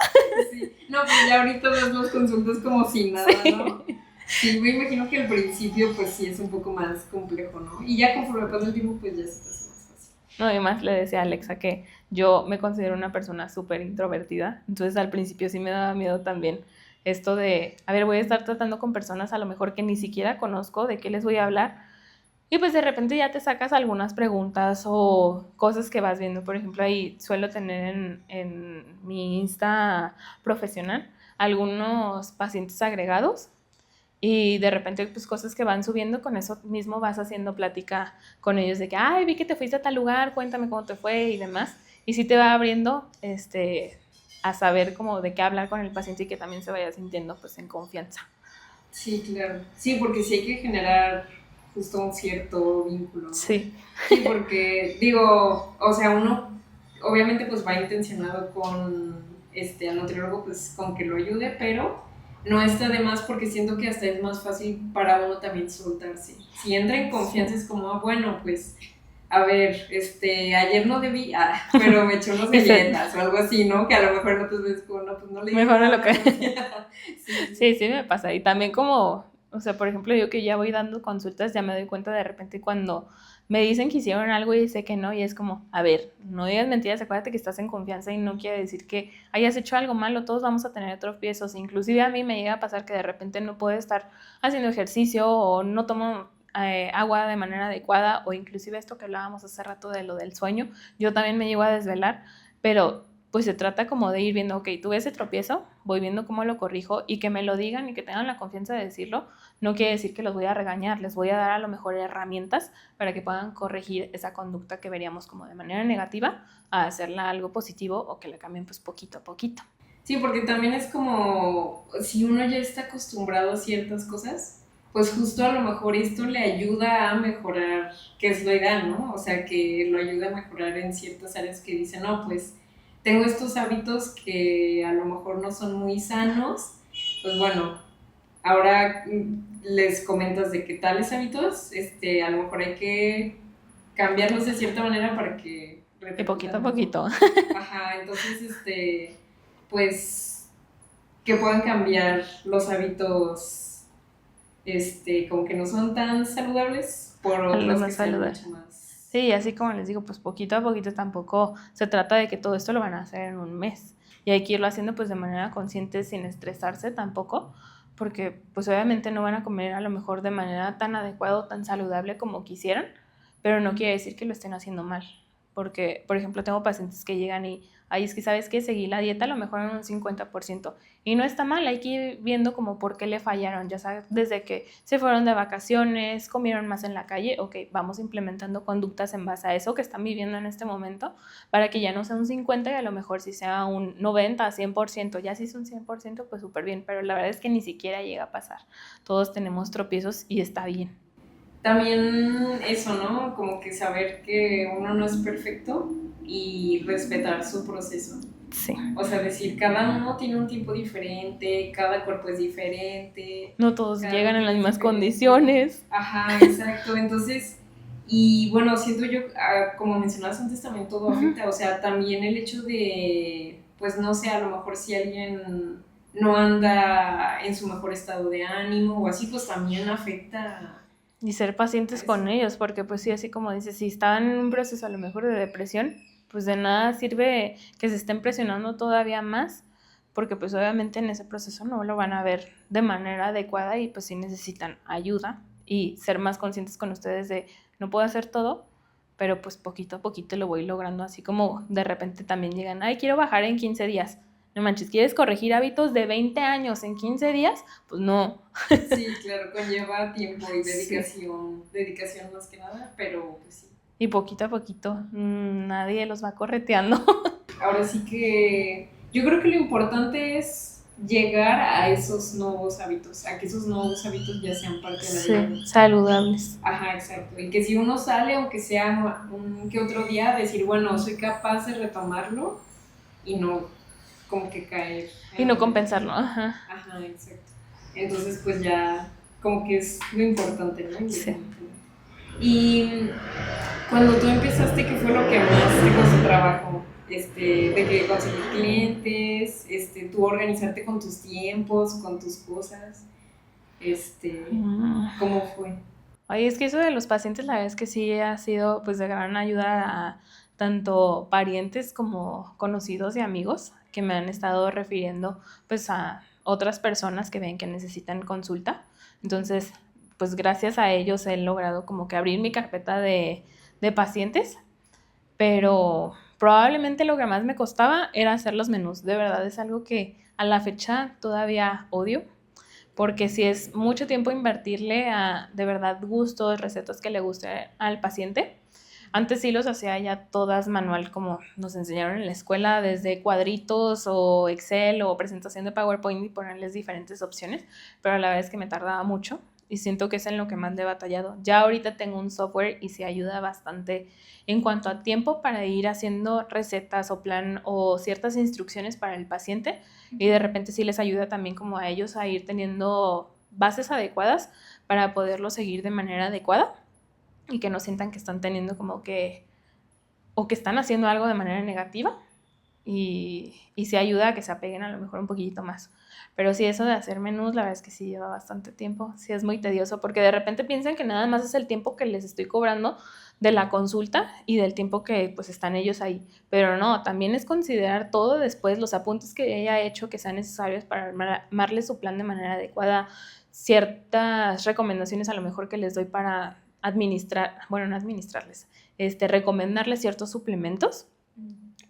Sí. No, pues ya ahorita ves las consultas como si nada, Sí. ¿no? Sí, me imagino que al principio pues sí es un poco más complejo, ¿no? Y ya conforme pasa el tiempo pues ya se te hace más fácil. No, además le decía a Alexa que yo me considero una persona súper introvertida, entonces al principio sí me daba miedo también esto de, a ver, voy a estar tratando con personas a lo mejor que ni siquiera conozco, de qué les voy a hablar, y pues de repente ya te sacas algunas preguntas o cosas que vas viendo. Por ejemplo, ahí suelo tener en mi Insta profesional algunos pacientes agregados Y de repente, pues cosas que van subiendo, con eso mismo vas haciendo plática con ellos de que, ay, vi que te fuiste a tal lugar, cuéntame cómo te fue y demás. Y sí te va abriendo a saber cómo de qué hablar con el paciente y que también se vaya sintiendo pues en confianza. Sí, claro. Sí, porque sí hay que generar justo un cierto vínculo, ¿no? Sí. Sí, porque digo, o sea, uno obviamente pues va intencionado con al nutriólogo pues con que lo ayude, pero no está de más porque siento que hasta es más fácil para uno también soltarse. Si entra en confianza es como, ah, bueno, pues a ver, ayer no debí, pero me eché unas galletas o algo así, ¿no? Que a lo mejor no te ves como, no, pues no le digo Mejor no nada. lo que... Sí, Sí, sí me pasa. Y también como, o sea, por ejemplo, yo que ya voy dando consultas, ya me doy cuenta de repente cuando me dicen que hicieron algo y sé que no, y es como, a ver, no digas mentiras, acuérdate que estás en confianza y no quiere decir que hayas hecho algo malo, todos vamos a tener tropiezos. Inclusive a mí me llega a pasar que de repente no puedo estar haciendo ejercicio o no tomo agua de manera adecuada, o inclusive esto que hablábamos hace rato de lo del sueño, yo también me llego a desvelar, pero pues se trata como de ir viendo, ok, tuve ese tropiezo, voy viendo cómo lo corrijo, y que me lo digan y que tengan la confianza de decirlo, no quiere decir que los voy a regañar, les voy a dar a lo mejor herramientas para que puedan corregir esa conducta que veríamos como de manera negativa a hacerla algo positivo, o que la cambien pues poquito a poquito. Sí, porque también es como, si uno ya está acostumbrado a ciertas cosas, pues justo a lo mejor esto le ayuda a mejorar, que es lo ideal, ¿no? O sea, que lo ayuda a mejorar en ciertas áreas que dicen, no, pues tengo estos hábitos que a lo mejor no son muy sanos, pues bueno, ahora les comentas de que tales hábitos, a lo mejor hay que cambiarlos de cierta manera para que Y poquito a repercutan mejor. poquito. Ajá, entonces, pues que puedan cambiar los hábitos, como que no son tan saludables por A lo otros que más sean saludable. mucho más. Sí, así como les digo, pues poquito a poquito, tampoco se trata de que todo esto lo van a hacer en un mes. Y hay que irlo haciendo pues de manera consciente, sin estresarse tampoco, porque pues obviamente no van a comer a lo mejor de manera tan adecuada o tan saludable como quisieran, pero no quiere decir que lo estén haciendo mal. Porque, por ejemplo, tengo pacientes que llegan y, ay, es que sabes que seguí la dieta a lo mejor en un 50%, y no está mal, hay que ir viendo como por qué le fallaron, ya sabes, desde que se fueron de vacaciones, comieron más en la calle, ok, vamos implementando conductas en base a eso que están viviendo en este momento, para que ya no sea un 50 y a lo mejor si sea un 90, 100%, ya si es un 100%, pues súper bien, pero la verdad es que ni siquiera llega a pasar, todos tenemos tropiezos y está bien. También eso, ¿no? Como que saber que uno no es perfecto y respetar su proceso. Sí. O sea, decir, cada uno tiene un tiempo diferente, cada cuerpo es diferente, No todos cada llegan en las rutina es mismas diferente. condiciones. Ajá, exacto. Entonces, y bueno, siento yo, como mencionabas antes, también todo afecta. O sea, también el hecho de, pues no sé, a lo mejor si alguien no anda en su mejor estado de ánimo o así, pues también afecta Y ser pacientes con ellos, porque pues sí, así como dices, si están en un proceso a lo mejor de depresión, pues de nada sirve que se estén presionando todavía más, porque pues obviamente en ese proceso no lo van a ver de manera adecuada, y pues sí necesitan ayuda y ser más conscientes con ustedes de no puedo hacer todo, pero pues poquito a poquito lo voy logrando, así como de repente también llegan, ay, quiero bajar en 15 días. No manches, ¿quieres corregir hábitos de 20 años en 15 días? Pues no. Sí, claro, conlleva tiempo y dedicación, Sí. dedicación más que nada, pero pues sí. Y poquito a poquito, nadie los va correteando. Ahora sí que yo creo que lo importante es llegar a esos nuevos hábitos, a que esos nuevos hábitos ya sean parte de la vida. Sí, saludables. Ajá, exacto. Y que si uno sale, aunque sea un que otro día, decir, bueno, soy capaz de retomarlo y no como que caer Y en no la compensarlo, repetición. ajá. Ajá, exacto. Entonces, pues ya como que es lo importante, ¿no? Sí. Y cuando tú empezaste, ¿qué fue lo que más te costó trabajo? De que conseguir clientes, tú organizarte con tus tiempos, con tus cosas, ¿cómo fue? Ay, es que eso de los pacientes, la verdad es que sí ha sido pues de gran ayuda a tanto parientes como conocidos y amigos que me han estado refiriendo pues a otras personas que ven que necesitan consulta. Entonces, pues gracias a ellos he logrado como que abrir mi carpeta de pacientes, pero probablemente lo que más me costaba era hacer los menús. De verdad es algo que a la fecha todavía odio, porque si es mucho tiempo invertirle a de verdad gustos, recetas que le guste al paciente. Antes sí los hacía ya todas manual, como nos enseñaron en la escuela, desde cuadritos o Excel o presentación de PowerPoint y ponerles diferentes opciones, pero la verdad es que me tardaba mucho y siento que es en lo que más le he batallado. Ya ahorita tengo un software y se ayuda bastante en cuanto a tiempo para ir haciendo recetas o plan o ciertas instrucciones para el paciente, y de repente sí les ayuda también como a ellos a ir teniendo bases adecuadas para poderlo seguir de manera adecuada y que no sientan que están teniendo como que o que están haciendo algo de manera negativa, y se ayuda a que se apeguen a lo mejor un poquito más. Pero sí, eso de hacer menús, la verdad es que sí lleva bastante tiempo, sí es muy tedioso, porque de repente piensan que nada más es el tiempo que les estoy cobrando de la consulta y del tiempo que pues están ellos ahí, pero no, también es considerar todo después, los apuntes que haya hecho que sean necesarios para armarles su plan de manera adecuada, ciertas recomendaciones a lo mejor que les doy para administrar, bueno, no administrarles, recomendarles ciertos suplementos,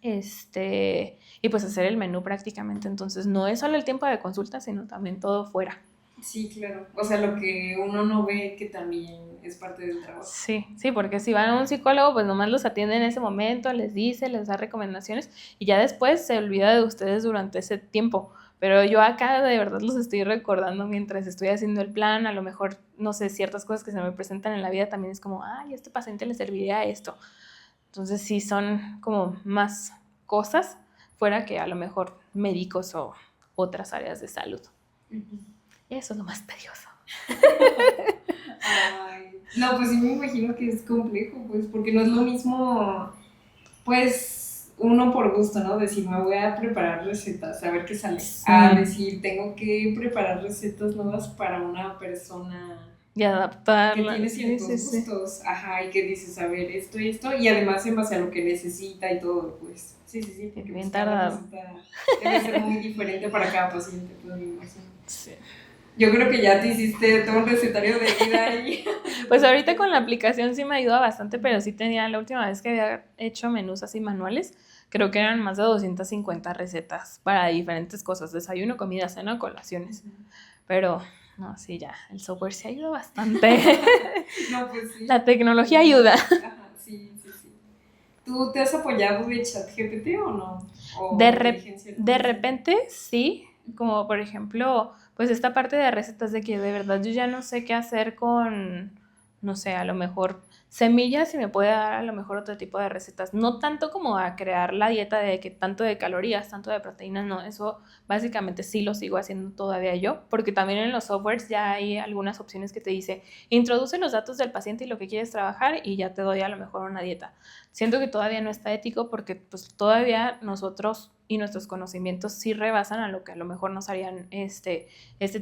y pues hacer el menú prácticamente. Entonces no es solo el tiempo de consulta, sino también todo fuera. Sí, claro. O sea, lo que uno no ve que también es parte del trabajo. Sí, sí, porque si van a un psicólogo, pues nomás los atiende en ese momento, les dice, les da recomendaciones y ya después se olvida de ustedes durante ese tiempo. Pero yo acá de verdad los estoy recordando mientras estoy haciendo el plan, a lo mejor, no sé, ciertas cosas que se me presentan en la vida también es como, ay, a este paciente le serviría esto. Entonces sí son como más cosas fuera que a lo mejor médicos o otras áreas de salud. Uh-huh. Eso es lo más tedioso. Ay, no, pues sí me imagino que es complejo, pues, porque no es lo mismo, pues, uno por gusto, ¿no? Decir, me voy a preparar recetas, a ver qué sale. Sí. A decir, tengo que preparar recetas nuevas para una persona y adaptarla. Que tiene ciertos gustos, ajá, y que dices, a ver, esto y esto, y además en base a lo que necesita y todo, pues. Sí, porque bien tardado. Debe ser muy diferente para cada paciente, pues me imagino. Sí. Yo creo que ya te hiciste todo un recetario de vida ahí. Pues ahorita con la aplicación sí me ayuda bastante, pero sí tenía la última vez que había hecho menús así manuales, creo que eran más de 250 recetas para diferentes cosas, desayuno, comida, cena, colaciones. Uh-huh. Pero no, sí, ya, el software sí ayuda bastante. No, pues sí. La tecnología ayuda. Ajá, sí. ¿Tú te has apoyado de ChatGPT o no? ¿O de repente sí, como por ejemplo, pues esta parte de recetas de que de verdad yo ya no sé qué hacer con, no sé, a lo mejor semillas y me puede dar a lo mejor otro tipo de recetas. No tanto como a crear la dieta de que tanto de calorías, tanto de proteínas, no, eso básicamente sí lo sigo haciendo todavía yo, porque también en los softwares ya hay algunas opciones que te dice, introduce los datos del paciente y lo que quieres trabajar y ya te doy a lo mejor una dieta. Siento que todavía no está ético porque pues todavía nosotros y nuestros conocimientos sí rebasan a lo que a lo mejor nos harían este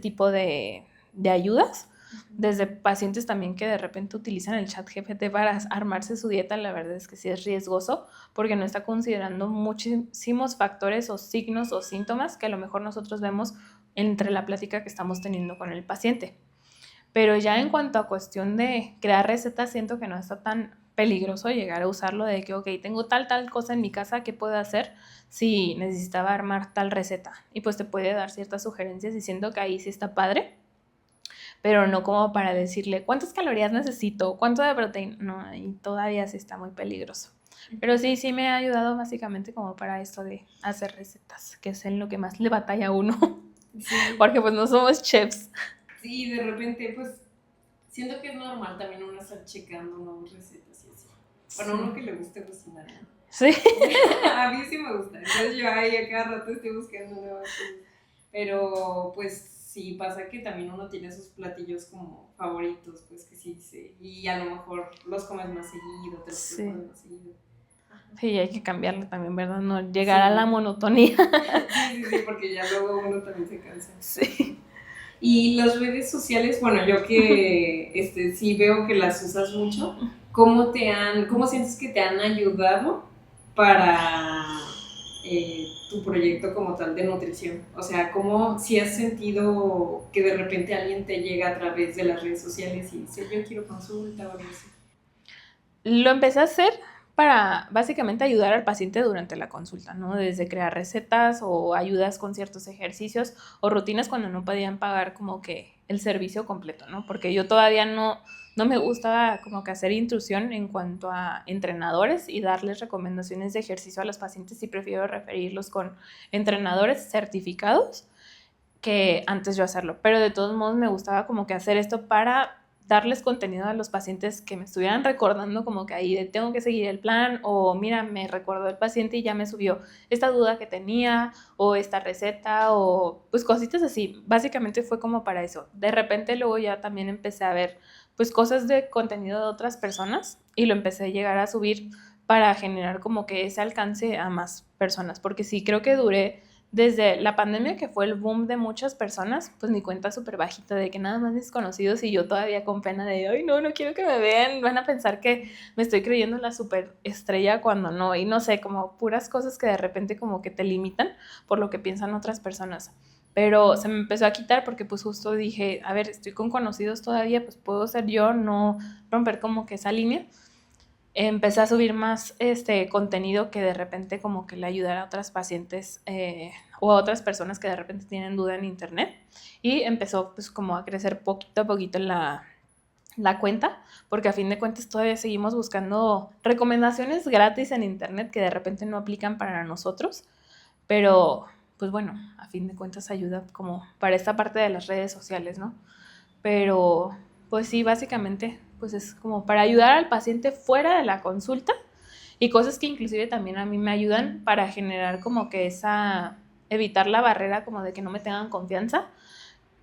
tipo de ayudas. Desde pacientes también que de repente utilizan el ChatGPT para armarse su dieta, la verdad es que sí es riesgoso porque no está considerando muchísimos factores o signos o síntomas que a lo mejor nosotros vemos entre la plática que estamos teniendo con el paciente. Pero ya en cuanto a cuestión de crear recetas, siento que no está tan peligroso llegar a usarlo de que, ok, tengo tal cosa en mi casa, ¿qué puedo hacer si necesitaba armar tal receta? Y pues te puede dar ciertas sugerencias diciendo que ahí sí está padre, pero no como para decirle cuántas calorías necesito, cuánto de proteína, no, y todavía sí está muy peligroso. Pero sí me ha ayudado básicamente como para esto de hacer recetas, que es en lo que más le batalla a uno, sí. Porque pues no somos chefs. Sí, de repente pues siento que es normal también uno estar checando nuevas recetas y así. Bueno, sí. Uno que le guste cocinar, ¿no? Sí. A mí sí me gusta, entonces yo ahí a cada rato estoy buscando nuevas cosas. Pero pues sí pasa que también uno tiene sus platillos como favoritos, pues que sí, y a lo mejor los comes más seguido, te los comes más seguido. Sí, hay que cambiarle también, ¿verdad? No llegar a la monotonía. Sí, porque ya luego uno también se cansa. Sí. Y las redes sociales, bueno, yo que sí veo que las usas mucho, ¿cómo sientes que te han ayudado para tu proyecto como tal de nutrición? O sea, ¿cómo si has sentido que de repente alguien te llega a través de las redes sociales y dice, yo quiero consulta o algo así? Lo empecé a hacer para básicamente ayudar al paciente durante la consulta, ¿no? Desde crear recetas o ayudas con ciertos ejercicios o rutinas cuando no podían pagar como que el servicio completo, ¿no? Porque yo todavía no me gusta como que hacer intrusión en cuanto a entrenadores y darles recomendaciones de ejercicio a los pacientes, y prefiero referirlos con entrenadores certificados que antes yo hacerlo. Pero de todos modos me gustaba como que hacer esto para darles contenido a los pacientes que me estuvieran recordando como que ahí tengo que seguir el plan, o mira, me recordó el paciente y ya me subió esta duda que tenía o esta receta o pues cositas así. Básicamente fue como para eso. De repente luego ya también empecé a ver pues cosas de contenido de otras personas y lo empecé a llegar a subir para generar como que ese alcance a más personas, porque sí creo que duré desde la pandemia, que fue el boom de muchas personas, pues mi cuenta súper bajita, de que nada más desconocidos, y yo todavía con pena de, ay, no quiero que me vean, van a pensar que me estoy creyendo la súper estrella cuando no, y no sé, como puras cosas que de repente como que te limitan por lo que piensan otras personas. Pero se me empezó a quitar porque pues justo dije, a ver, estoy con conocidos todavía, pues puedo ser yo, no romper como que esa línea. Empecé a subir más contenido que de repente como que le ayudara a otras pacientes o a otras personas que de repente tienen duda en internet, y empezó pues como a crecer poquito a poquito la cuenta, porque a fin de cuentas todavía seguimos buscando recomendaciones gratis en internet que de repente no aplican para nosotros, pero pues bueno, a fin de cuentas ayuda como para esta parte de las redes sociales, ¿no? Pero pues sí, básicamente pues es como para ayudar al paciente fuera de la consulta, y cosas que inclusive también a mí me ayudan para generar como que evitar la barrera como de que no me tengan confianza,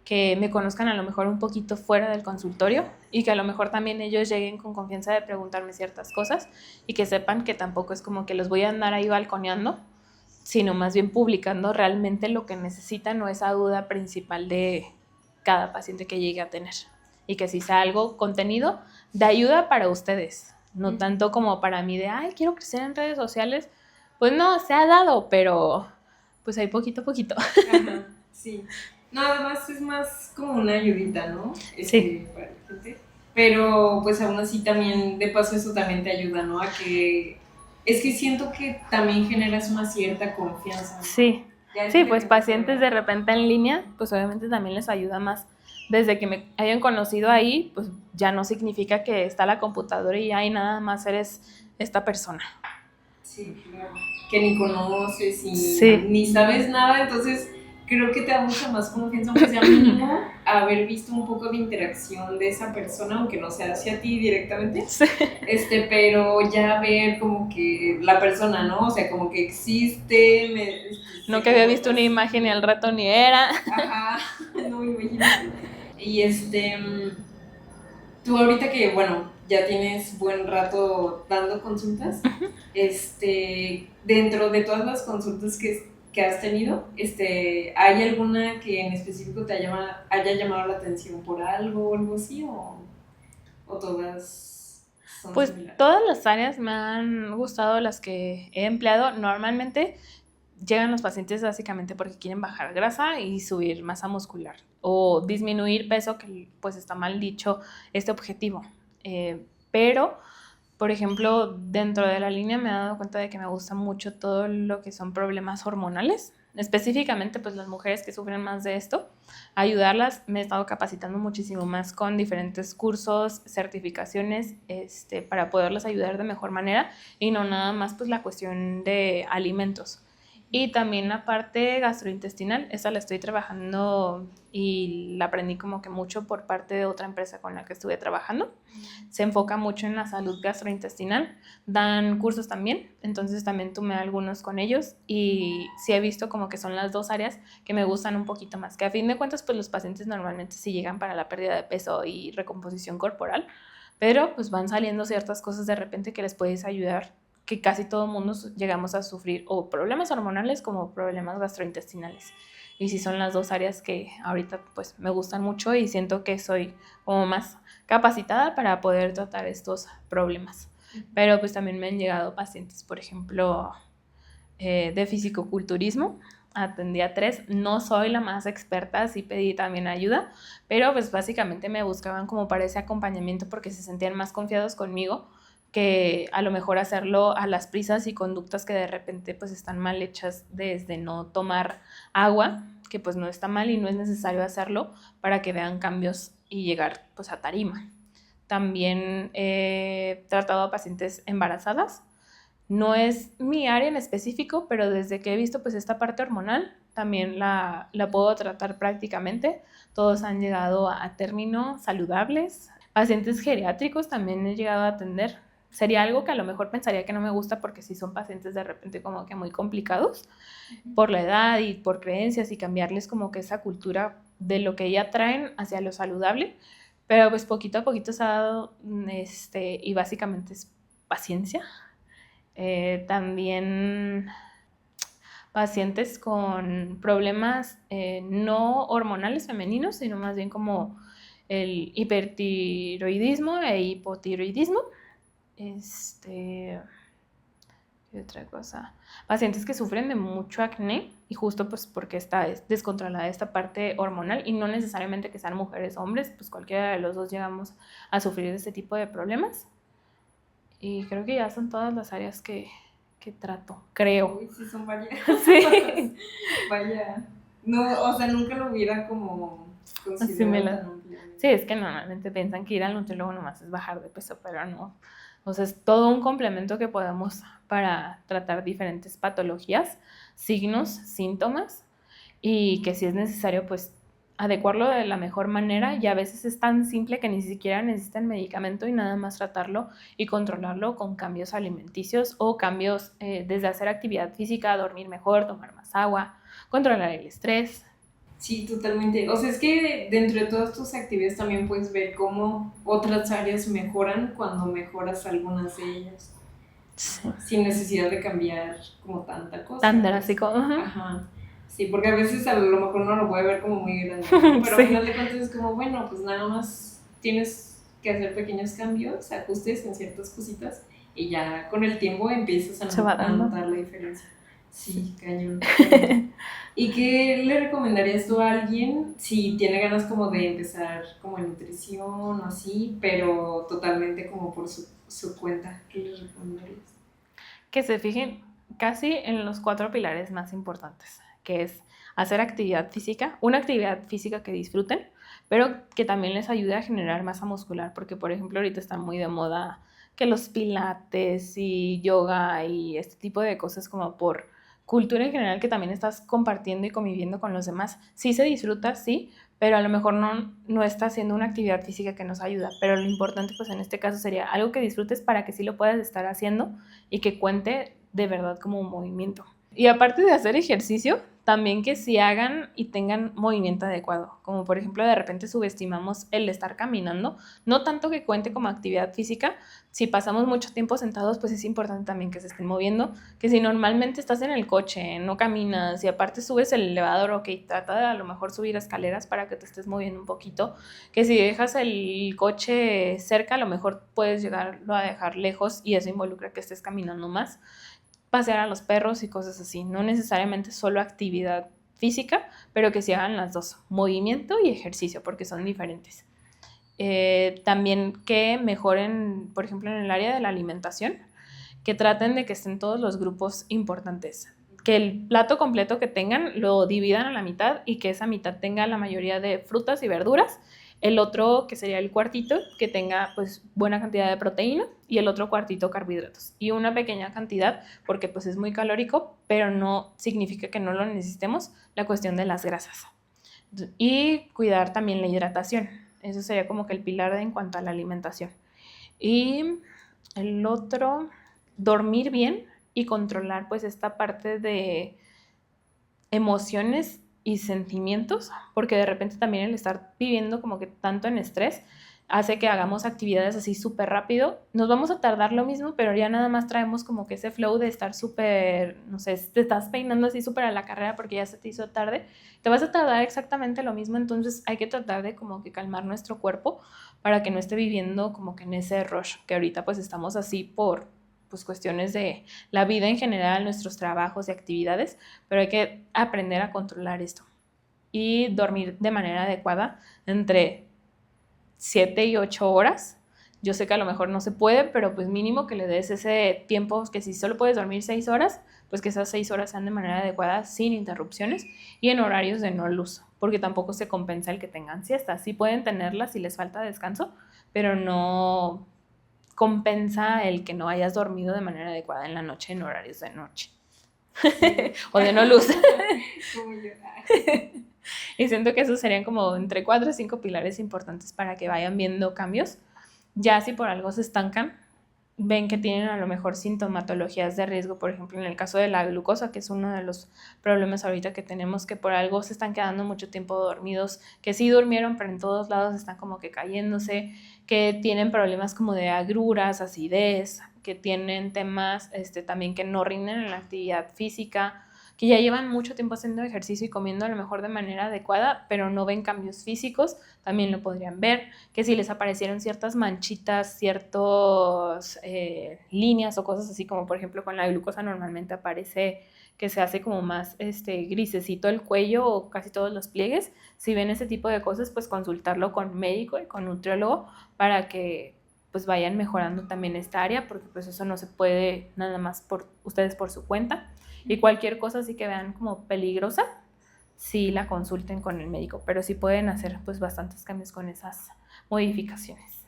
que me conozcan a lo mejor un poquito fuera del consultorio, y que a lo mejor también ellos lleguen con confianza de preguntarme ciertas cosas, y que sepan que tampoco es como que los voy a andar ahí balconeando, sino más bien publicando realmente lo que necesitan o esa duda principal de cada paciente que llegue a tener, y que si sea algo contenido de ayuda para ustedes, no tanto como para mí de, ay, quiero crecer en redes sociales. Pues no, se ha dado, pero pues ahí poquito a poquito. Ajá, sí. No, además es más como una ayudita, ¿no? Sí. Para la gente. Pero pues aún así también, de paso eso también te ayuda, ¿no? A que, es que siento que también generas una cierta confianza, ¿no? Sí, sí, pues pacientes de repente en línea, pues obviamente también les ayuda más. Desde que me hayan conocido ahí, pues ya no significa que está la computadora y ahí nada más eres esta persona. Sí, claro. Que ni conoces y Sí. ni sabes nada, entonces creo que te da mucha más confianza, aunque sea mínimo, haber visto un poco de interacción de esa persona, aunque no sea hacia ti directamente. Sí. Pero ya ver como que la persona, ¿no? O sea, como que existe. No que había visto una imagen y al rato ni era. Ajá, no, imagínate. Y tú ahorita que, bueno, ya tienes buen rato dando consultas, dentro de todas las consultas que has tenido, ¿hay alguna que en específico te haya llamado la atención por algo o algo así? ¿O todas son Pues similares? todas las áreas me han gustado, las que he empleado. Normalmente llegan los pacientes básicamente porque quieren bajar grasa y subir masa muscular o disminuir peso, que pues está mal dicho este objetivo. Pero, por ejemplo, dentro de la línea me he dado cuenta de que me gusta mucho todo lo que son problemas hormonales, específicamente pues las mujeres que sufren más de esto, ayudarlas. Me he estado capacitando muchísimo más con diferentes cursos, certificaciones, para poderlas ayudar de mejor manera, y no nada más pues la cuestión de alimentos. Y también la parte gastrointestinal, esa la estoy trabajando y la aprendí como que mucho por parte de otra empresa con la que estuve trabajando. Se enfoca mucho en la salud gastrointestinal, dan cursos también, entonces también tomé algunos con ellos, y sí he visto como que son las dos áreas que me gustan un poquito más, que a fin de cuentas pues los pacientes normalmente sí llegan para la pérdida de peso y recomposición corporal, pero pues van saliendo ciertas cosas de repente que les puedes ayudar, que casi todo el mundo llegamos a sufrir o problemas hormonales como problemas gastrointestinales. Y sí son las dos áreas que ahorita pues me gustan mucho, y siento que soy como más capacitada para poder tratar estos problemas. Pero pues también me han llegado pacientes, por ejemplo, de fisicoculturismo. Atendí a 3, no soy la más experta, sí pedí también ayuda, pero pues básicamente me buscaban como para ese acompañamiento porque se sentían más confiados conmigo que a lo mejor hacerlo a las prisas y conductas que de repente pues están mal hechas desde no tomar agua, que pues no está mal y no es necesario hacerlo para que vean cambios y llegar pues a tarima. También he tratado a pacientes embarazadas. No es mi área en específico, pero desde que he visto pues esta parte hormonal, también la puedo tratar prácticamente. Todos han llegado a término saludables. Pacientes geriátricos también he llegado a atender. Sería algo que a lo mejor pensaría que no me gusta porque sí son pacientes de repente como que muy complicados por la edad y por creencias y cambiarles como que esa cultura de lo que ya traen hacia lo saludable. Pero pues poquito a poquito se ha dado y básicamente es paciencia. También pacientes con problemas no hormonales femeninos, sino más bien como el hipertiroidismo e hipotiroidismo. ¿Qué otra cosa? Pacientes que sufren de mucho acné y justo pues porque está descontrolada esta parte hormonal y no necesariamente que sean mujeres o hombres, pues cualquiera de los dos llegamos a sufrir de este tipo de problemas. Y creo que ya son todas las áreas que trato, creo. Uy, sí, son varias. Sí. Vaya. No, o sea, nunca lo hubiera como considerado tan ampliamente. Sí, es que normalmente piensan que ir al nutriólogo nomás es bajar de peso, pero no. O sea, es todo un complemento que podemos para tratar diferentes patologías, signos, síntomas, y que si es necesario, pues adecuarlo de la mejor manera, y a veces es tan simple que ni siquiera necesita el medicamento y nada más tratarlo y controlarlo con cambios alimenticios o cambios desde hacer actividad física, dormir mejor, tomar más agua, controlar el estrés. Sí, totalmente. O sea, es que dentro de todas tus actividades también puedes ver cómo otras áreas mejoran cuando mejoras algunas de ellas. Sí. Sin necesidad de cambiar como tanta cosa. Tan drástico. Ajá. Sí, porque a veces a lo mejor uno lo puede ver como muy grande, ¿no? Pero Sí. al final de cuentas es como, bueno, pues nada más tienes que hacer pequeños cambios, ajustes en ciertas cositas y ya con el tiempo empiezas a notar la diferencia. Sí, cañón. ¿Y qué le recomendarías tú a alguien si tiene ganas como de empezar como en nutrición o así, pero totalmente como por su cuenta? ¿Qué le recomendarías? Que se fijen casi en los 4 pilares más importantes, que es hacer actividad física, una actividad física que disfruten, pero que también les ayude a generar masa muscular, porque por ejemplo ahorita están muy de moda que los pilates y yoga y este tipo de cosas como por cultura en general que también estás compartiendo y conviviendo con los demás. Sí se disfruta, sí, pero a lo mejor no está haciendo una actividad física que nos ayuda, pero lo importante pues en este caso sería algo que disfrutes para que sí lo puedas estar haciendo y que cuente de verdad como un movimiento. Y aparte de hacer ejercicio, también que sí hagan y tengan movimiento adecuado, como por ejemplo de repente subestimamos el estar caminando, no tanto que cuente como actividad física, si pasamos mucho tiempo sentados pues es importante también que se estén moviendo, que si normalmente estás en el coche, no caminas y aparte subes el elevador, ok, trata de a lo mejor subir escaleras para que te estés moviendo un poquito, que si dejas el coche cerca a lo mejor puedes llegarlo a dejar lejos y eso involucra que estés caminando más, pasear a los perros y cosas así, no necesariamente solo actividad física, pero que se hagan las dos, movimiento y ejercicio, porque son diferentes. También que mejoren, por ejemplo, en el área de la alimentación, que traten de que estén todos los grupos importantes, que el plato completo que tengan lo dividan a la mitad y que esa mitad tenga la mayoría de frutas y verduras, el otro, que sería el cuartito, que tenga pues buena cantidad de proteína y el otro cuartito carbohidratos y una pequeña cantidad, porque pues es muy calórico, pero no significa que no lo necesitemos, la cuestión de las grasas. Y cuidar también la hidratación, eso sería como que el pilar en cuanto a la alimentación. Y el otro, dormir bien y controlar pues esta parte de emociones y sentimientos, porque de repente también el estar viviendo como que tanto en estrés hace que hagamos actividades así súper rápido. Nos vamos a tardar lo mismo, pero ya nada más traemos como que ese flow de estar súper, no sé, te estás peinando así súper a la carrera porque ya se te hizo tarde, te vas a tardar exactamente lo mismo, entonces hay que tratar de como que calmar nuestro cuerpo para que no esté viviendo como que en ese rush, que ahorita pues estamos así por pues cuestiones de la vida en general, nuestros trabajos y actividades, pero hay que aprender a controlar esto y dormir de manera adecuada entre 7 y 8 horas, Yo sé que a lo mejor no se puede, pero pues mínimo que le des ese tiempo, que si solo puedes dormir 6 horas, pues que esas 6 horas sean de manera adecuada, sin interrupciones y en horarios de no luz, porque tampoco se compensa el que tengan siestas. Sí pueden tenerlas si les falta descanso, pero no compensa el que no hayas dormido de manera adecuada en la noche en horarios de noche. O de no luz. Como yo. Y siento que esos serían como entre 4 y 5 pilares importantes para que vayan viendo cambios. Ya si por algo se estancan, ven que tienen a lo mejor sintomatologías de riesgo, por ejemplo, en el caso de la glucosa, que es uno de los problemas ahorita que tenemos, que por algo se están quedando mucho tiempo dormidos, que sí durmieron, pero en todos lados están como que cayéndose, que tienen problemas como de agruras, acidez, que tienen temas también que no rinden en la actividad física, que ya llevan mucho tiempo haciendo ejercicio y comiendo a lo mejor de manera adecuada, pero no ven cambios físicos, también lo podrían ver, que si les aparecieron ciertas manchitas, ciertas líneas o cosas así, como por ejemplo con la glucosa normalmente aparece que se hace como más grisecito el cuello o casi todos los pliegues. Si ven ese tipo de cosas, pues consultarlo con médico y con nutriólogo para que pues vayan mejorando también esta área, porque pues eso no se puede nada más por ustedes por su cuenta. Y cualquier cosa así que vean como peligrosa, sí la consulten con el médico, pero sí pueden hacer pues bastantes cambios con esas modificaciones.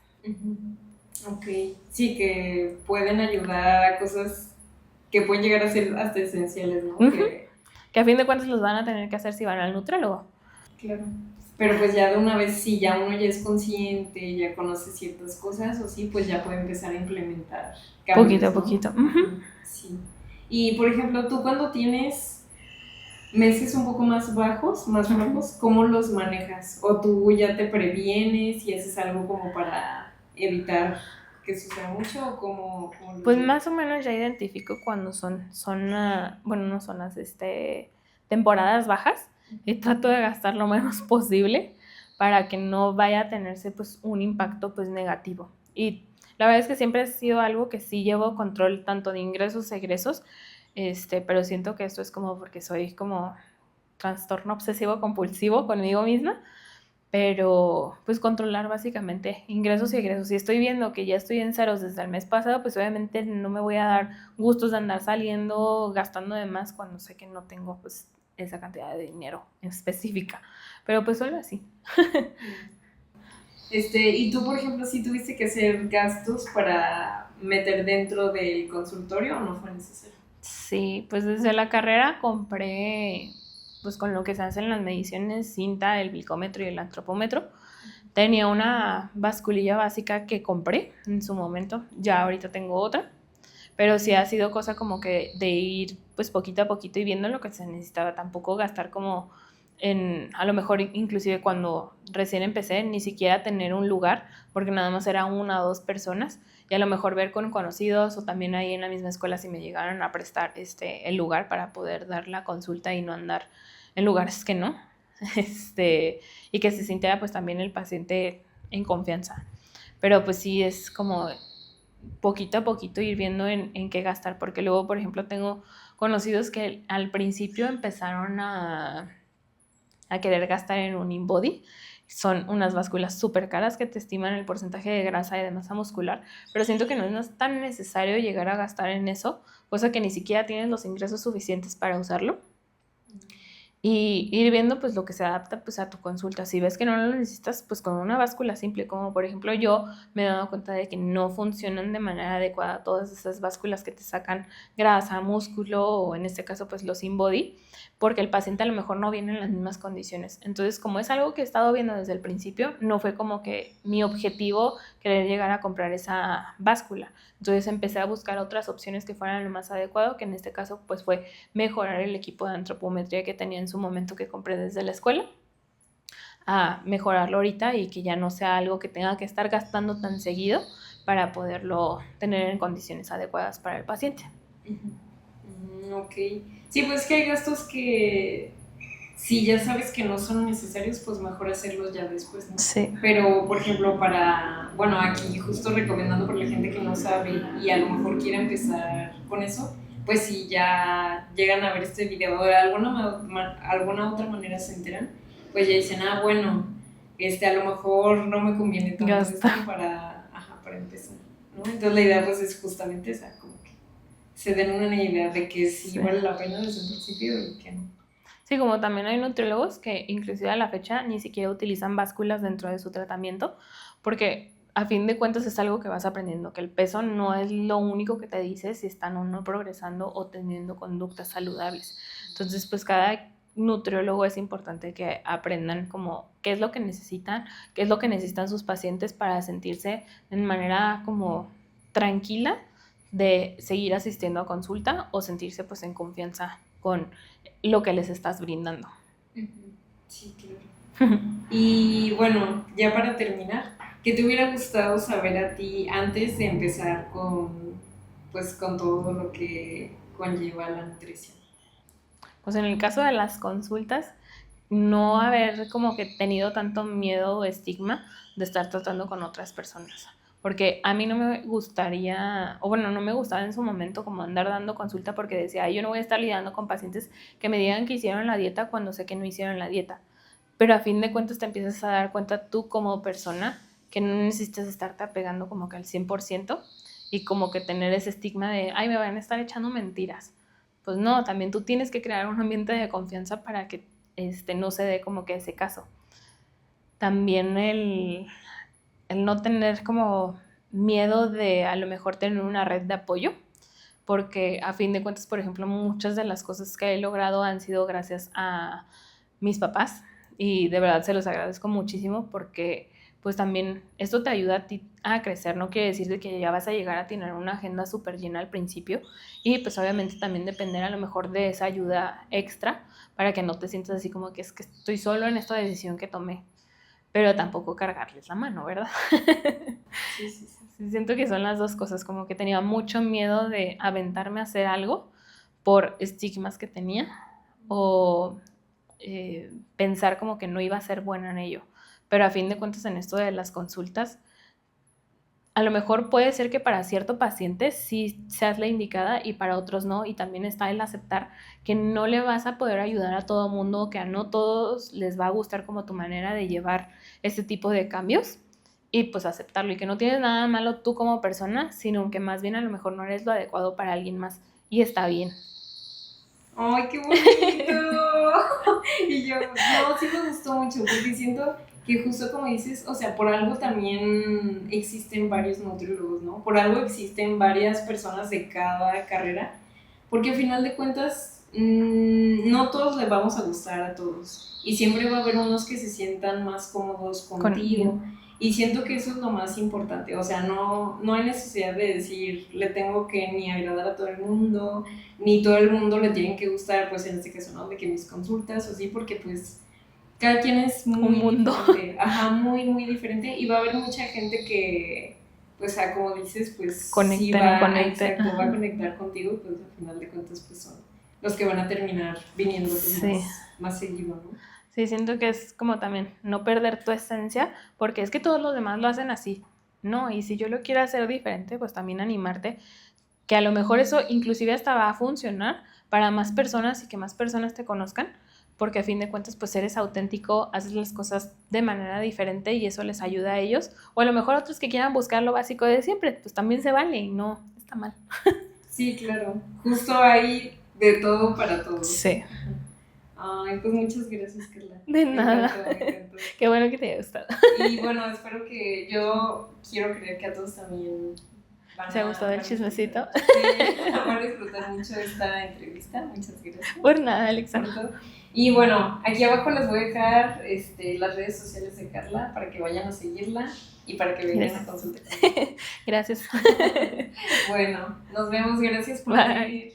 Ok, sí, que pueden ayudar a cosas que pueden llegar a ser hasta esenciales, ¿no? Que a fin de cuentas los van a tener que hacer si van al nutriólogo. Claro. Pero pues ya de una vez, si ya uno ya es consciente, ya conoce ciertas cosas o sí, pues ya puede empezar a implementar cambios, poquito a ¿no? poquito. Sí. Y por ejemplo, tú cuando tienes meses un poco más bajos, más flojos, ¿cómo los manejas? ¿O tú ya te previenes y haces algo como para evitar que suceda mucho? ¿O cómo pues más o menos ya identifico cuando son bueno, no son las temporadas bajas y trato de gastar lo menos posible para que no vaya a tenerse pues un impacto pues negativo. Y la verdad es que siempre ha sido algo que sí llevo control tanto de ingresos, egresos, pero siento que esto es como porque soy como trastorno obsesivo compulsivo conmigo misma, pero pues controlar básicamente ingresos y egresos. Si estoy viendo que ya estoy en ceros desde el mes pasado, pues obviamente no me voy a dar gustos de andar saliendo, gastando de más cuando sé que no tengo pues esa cantidad de dinero en específica, pero pues solo así. Y tú, por ejemplo, ¿sí tuviste que hacer gastos para meter dentro del consultorio o no fue necesario? Sí, pues desde la carrera compré, pues con lo que se hacen las mediciones, cinta, el glicómetro y el antropómetro. Tenía una basculilla básica que compré en su momento, ya ahorita tengo otra, pero sí ha sido cosa como que de ir pues poquito a poquito y viendo lo que se necesitaba, tampoco gastar como a lo mejor inclusive cuando recién empecé, ni siquiera tener un lugar, porque nada más era 1 o 2 personas, y a lo mejor ver con conocidos o también ahí en la misma escuela si me llegaran a prestar el lugar para poder dar la consulta y no andar en lugares que no, y que se sintiera pues también el paciente en confianza. Pero pues sí es como poquito a poquito ir viendo en qué gastar, porque luego, por ejemplo, tengo conocidos que al principio empezaron a querer gastar en un InBody. Son unas básculas súper caras que te estiman el porcentaje de grasa y de masa muscular, pero siento que no es tan necesario llegar a gastar en eso, cosa que ni siquiera tienes los ingresos suficientes para usarlo. Y ir viendo pues lo que se adapta pues a tu consulta. Si ves que no lo necesitas, pues con una báscula simple, como por ejemplo yo me he dado cuenta de que no funcionan de manera adecuada todas esas básculas que te sacan grasa, músculo o en este caso pues los InBody, porque el paciente a lo mejor no viene en las mismas condiciones. Entonces, como es algo que he estado viendo desde el principio, no fue como que mi objetivo querer llegar a comprar esa báscula. Entonces empecé a buscar otras opciones que fueran lo más adecuado, que en este caso pues fue mejorar el equipo de antropometría que tenía en su momento que compré desde la escuela, a mejorarlo ahorita y que ya no sea algo que tenga que estar gastando tan seguido para poderlo tener en condiciones adecuadas para el paciente. Ok. Sí, pues que hay gastos que si ya sabes que no son necesarios, pues mejor hacerlos ya después, ¿no? Sí. Pero, por ejemplo, bueno, aquí justo recomendando por la gente que no sabe y a lo mejor quiere empezar con eso, pues si ya llegan a ver este video o de alguna otra manera se enteran, pues ya dicen, bueno, a lo mejor no me conviene tanto esto para para empezar, ¿no? Entonces la idea pues es justamente esa, como que se den una idea de que sí vale la pena desde un principio y que no. Sí, como también hay nutriólogos que inclusive a la fecha ni siquiera utilizan básculas dentro de su tratamiento, porque a fin de cuentas es algo que vas aprendiendo, que el peso no es lo único que te dice si están o no progresando o teniendo conductas saludables. Entonces, pues cada nutriólogo es importante que aprendan como qué es lo que necesitan, qué es lo que necesitan sus pacientes para sentirse de manera como tranquila de seguir asistiendo a consulta o sentirse pues en confianza con lo que les estás brindando. Sí, claro. Y bueno, ya para terminar, ¿qué te hubiera gustado saber a ti antes de empezar pues, con todo lo que conlleva la nutrición? Pues en el caso de las consultas, no haber como que tenido tanto miedo o estigma de estar tratando con otras personas. Porque a mí no me gustaría, o bueno, no me gustaba en su momento como andar dando consulta porque decía, ay, yo no voy a estar lidiando con pacientes que me digan que hicieron la dieta cuando sé que no hicieron la dieta. Pero a fin de cuentas te empiezas a dar cuenta tú como persona que no necesitas estarte apegando como que al 100% y como que tener ese estigma de, ay, me van a estar echando mentiras. Pues no, también tú tienes que crear un ambiente de confianza para que no se dé como que ese caso. También el no tener como miedo de a lo mejor tener una red de apoyo, porque a fin de cuentas, por ejemplo, muchas de las cosas que he logrado han sido gracias a mis papás y de verdad se los agradezco muchísimo porque pues también esto te ayuda a ti a crecer, no quiere decir de que ya vas a llegar a tener una agenda súper llena al principio y pues obviamente también depender a lo mejor de esa ayuda extra para que no te sientas así como que es que estoy solo en esta decisión que tomé, pero tampoco cargarles la mano, ¿verdad? Sí, sí, sí. Sí, siento que son las dos cosas, como que tenía mucho miedo de aventarme a hacer algo por estigmas que tenía o pensar como que no iba a ser buena en ello. Pero a fin de cuentas en esto de las consultas, a lo mejor puede ser que para cierto paciente sí seas la indicada y para otros no, y también está el aceptar que no le vas a poder ayudar a todo mundo, que a no todos les va a gustar como tu manera de llevar este tipo de cambios y pues aceptarlo y que no tienes nada malo tú como persona, sino que más bien a lo mejor no eres lo adecuado para alguien más y está bien. ¡Ay, qué bonito! Y yo, no, sí me gustó mucho porque siento que justo como dices, o sea, por algo también existen varios nutriólogos, ¿no? Por algo existen varias personas de cada carrera, porque al final de cuentas no todos les vamos a gustar a todos y siempre va a haber unos que se sientan más cómodos contigo. Y siento que eso es lo más importante, o sea, no hay necesidad de decir, le tengo que ni agradar a todo el mundo, ni todo el mundo le tienen que gustar, pues en este caso, ¿no? De que mis consultas o así, porque pues cada quien es muy Un mundo diferente, ajá, muy, muy diferente, y va a haber mucha gente que, pues, como dices, pues sí va, va a conectar contigo, y pues al final de cuentas, pues son los que van a terminar viniendo sí. más seguido, ¿no? Sí, siento que es como también no perder tu esencia, porque es que todos los demás lo hacen así, ¿no? Y si yo lo quiero hacer diferente, pues también animarte, que a lo mejor eso inclusive hasta va a funcionar para más personas y que más personas te conozcan, porque a fin de cuentas pues eres auténtico, haces las cosas de manera diferente y eso les ayuda a ellos, o a lo mejor otros que quieran buscar lo básico de siempre, pues también se vale y no está mal. Sí, claro, justo hay de todo para todos. Sí. Ay, pues muchas gracias, Carla. De nada. Me encantó. Qué bueno que te haya gustado. Y bueno, espero que yo quiero creer que a todos también ¿Se ha gustado el chismecito? Sí, van a disfrutar mucho esta entrevista. Muchas gracias. Por nada, Alexandra. Y bueno, aquí abajo les voy a dejar las redes sociales de Carla para que vayan a seguirla y para que vengan a consultar. Gracias. Bueno, nos vemos. Gracias por Bye. venir.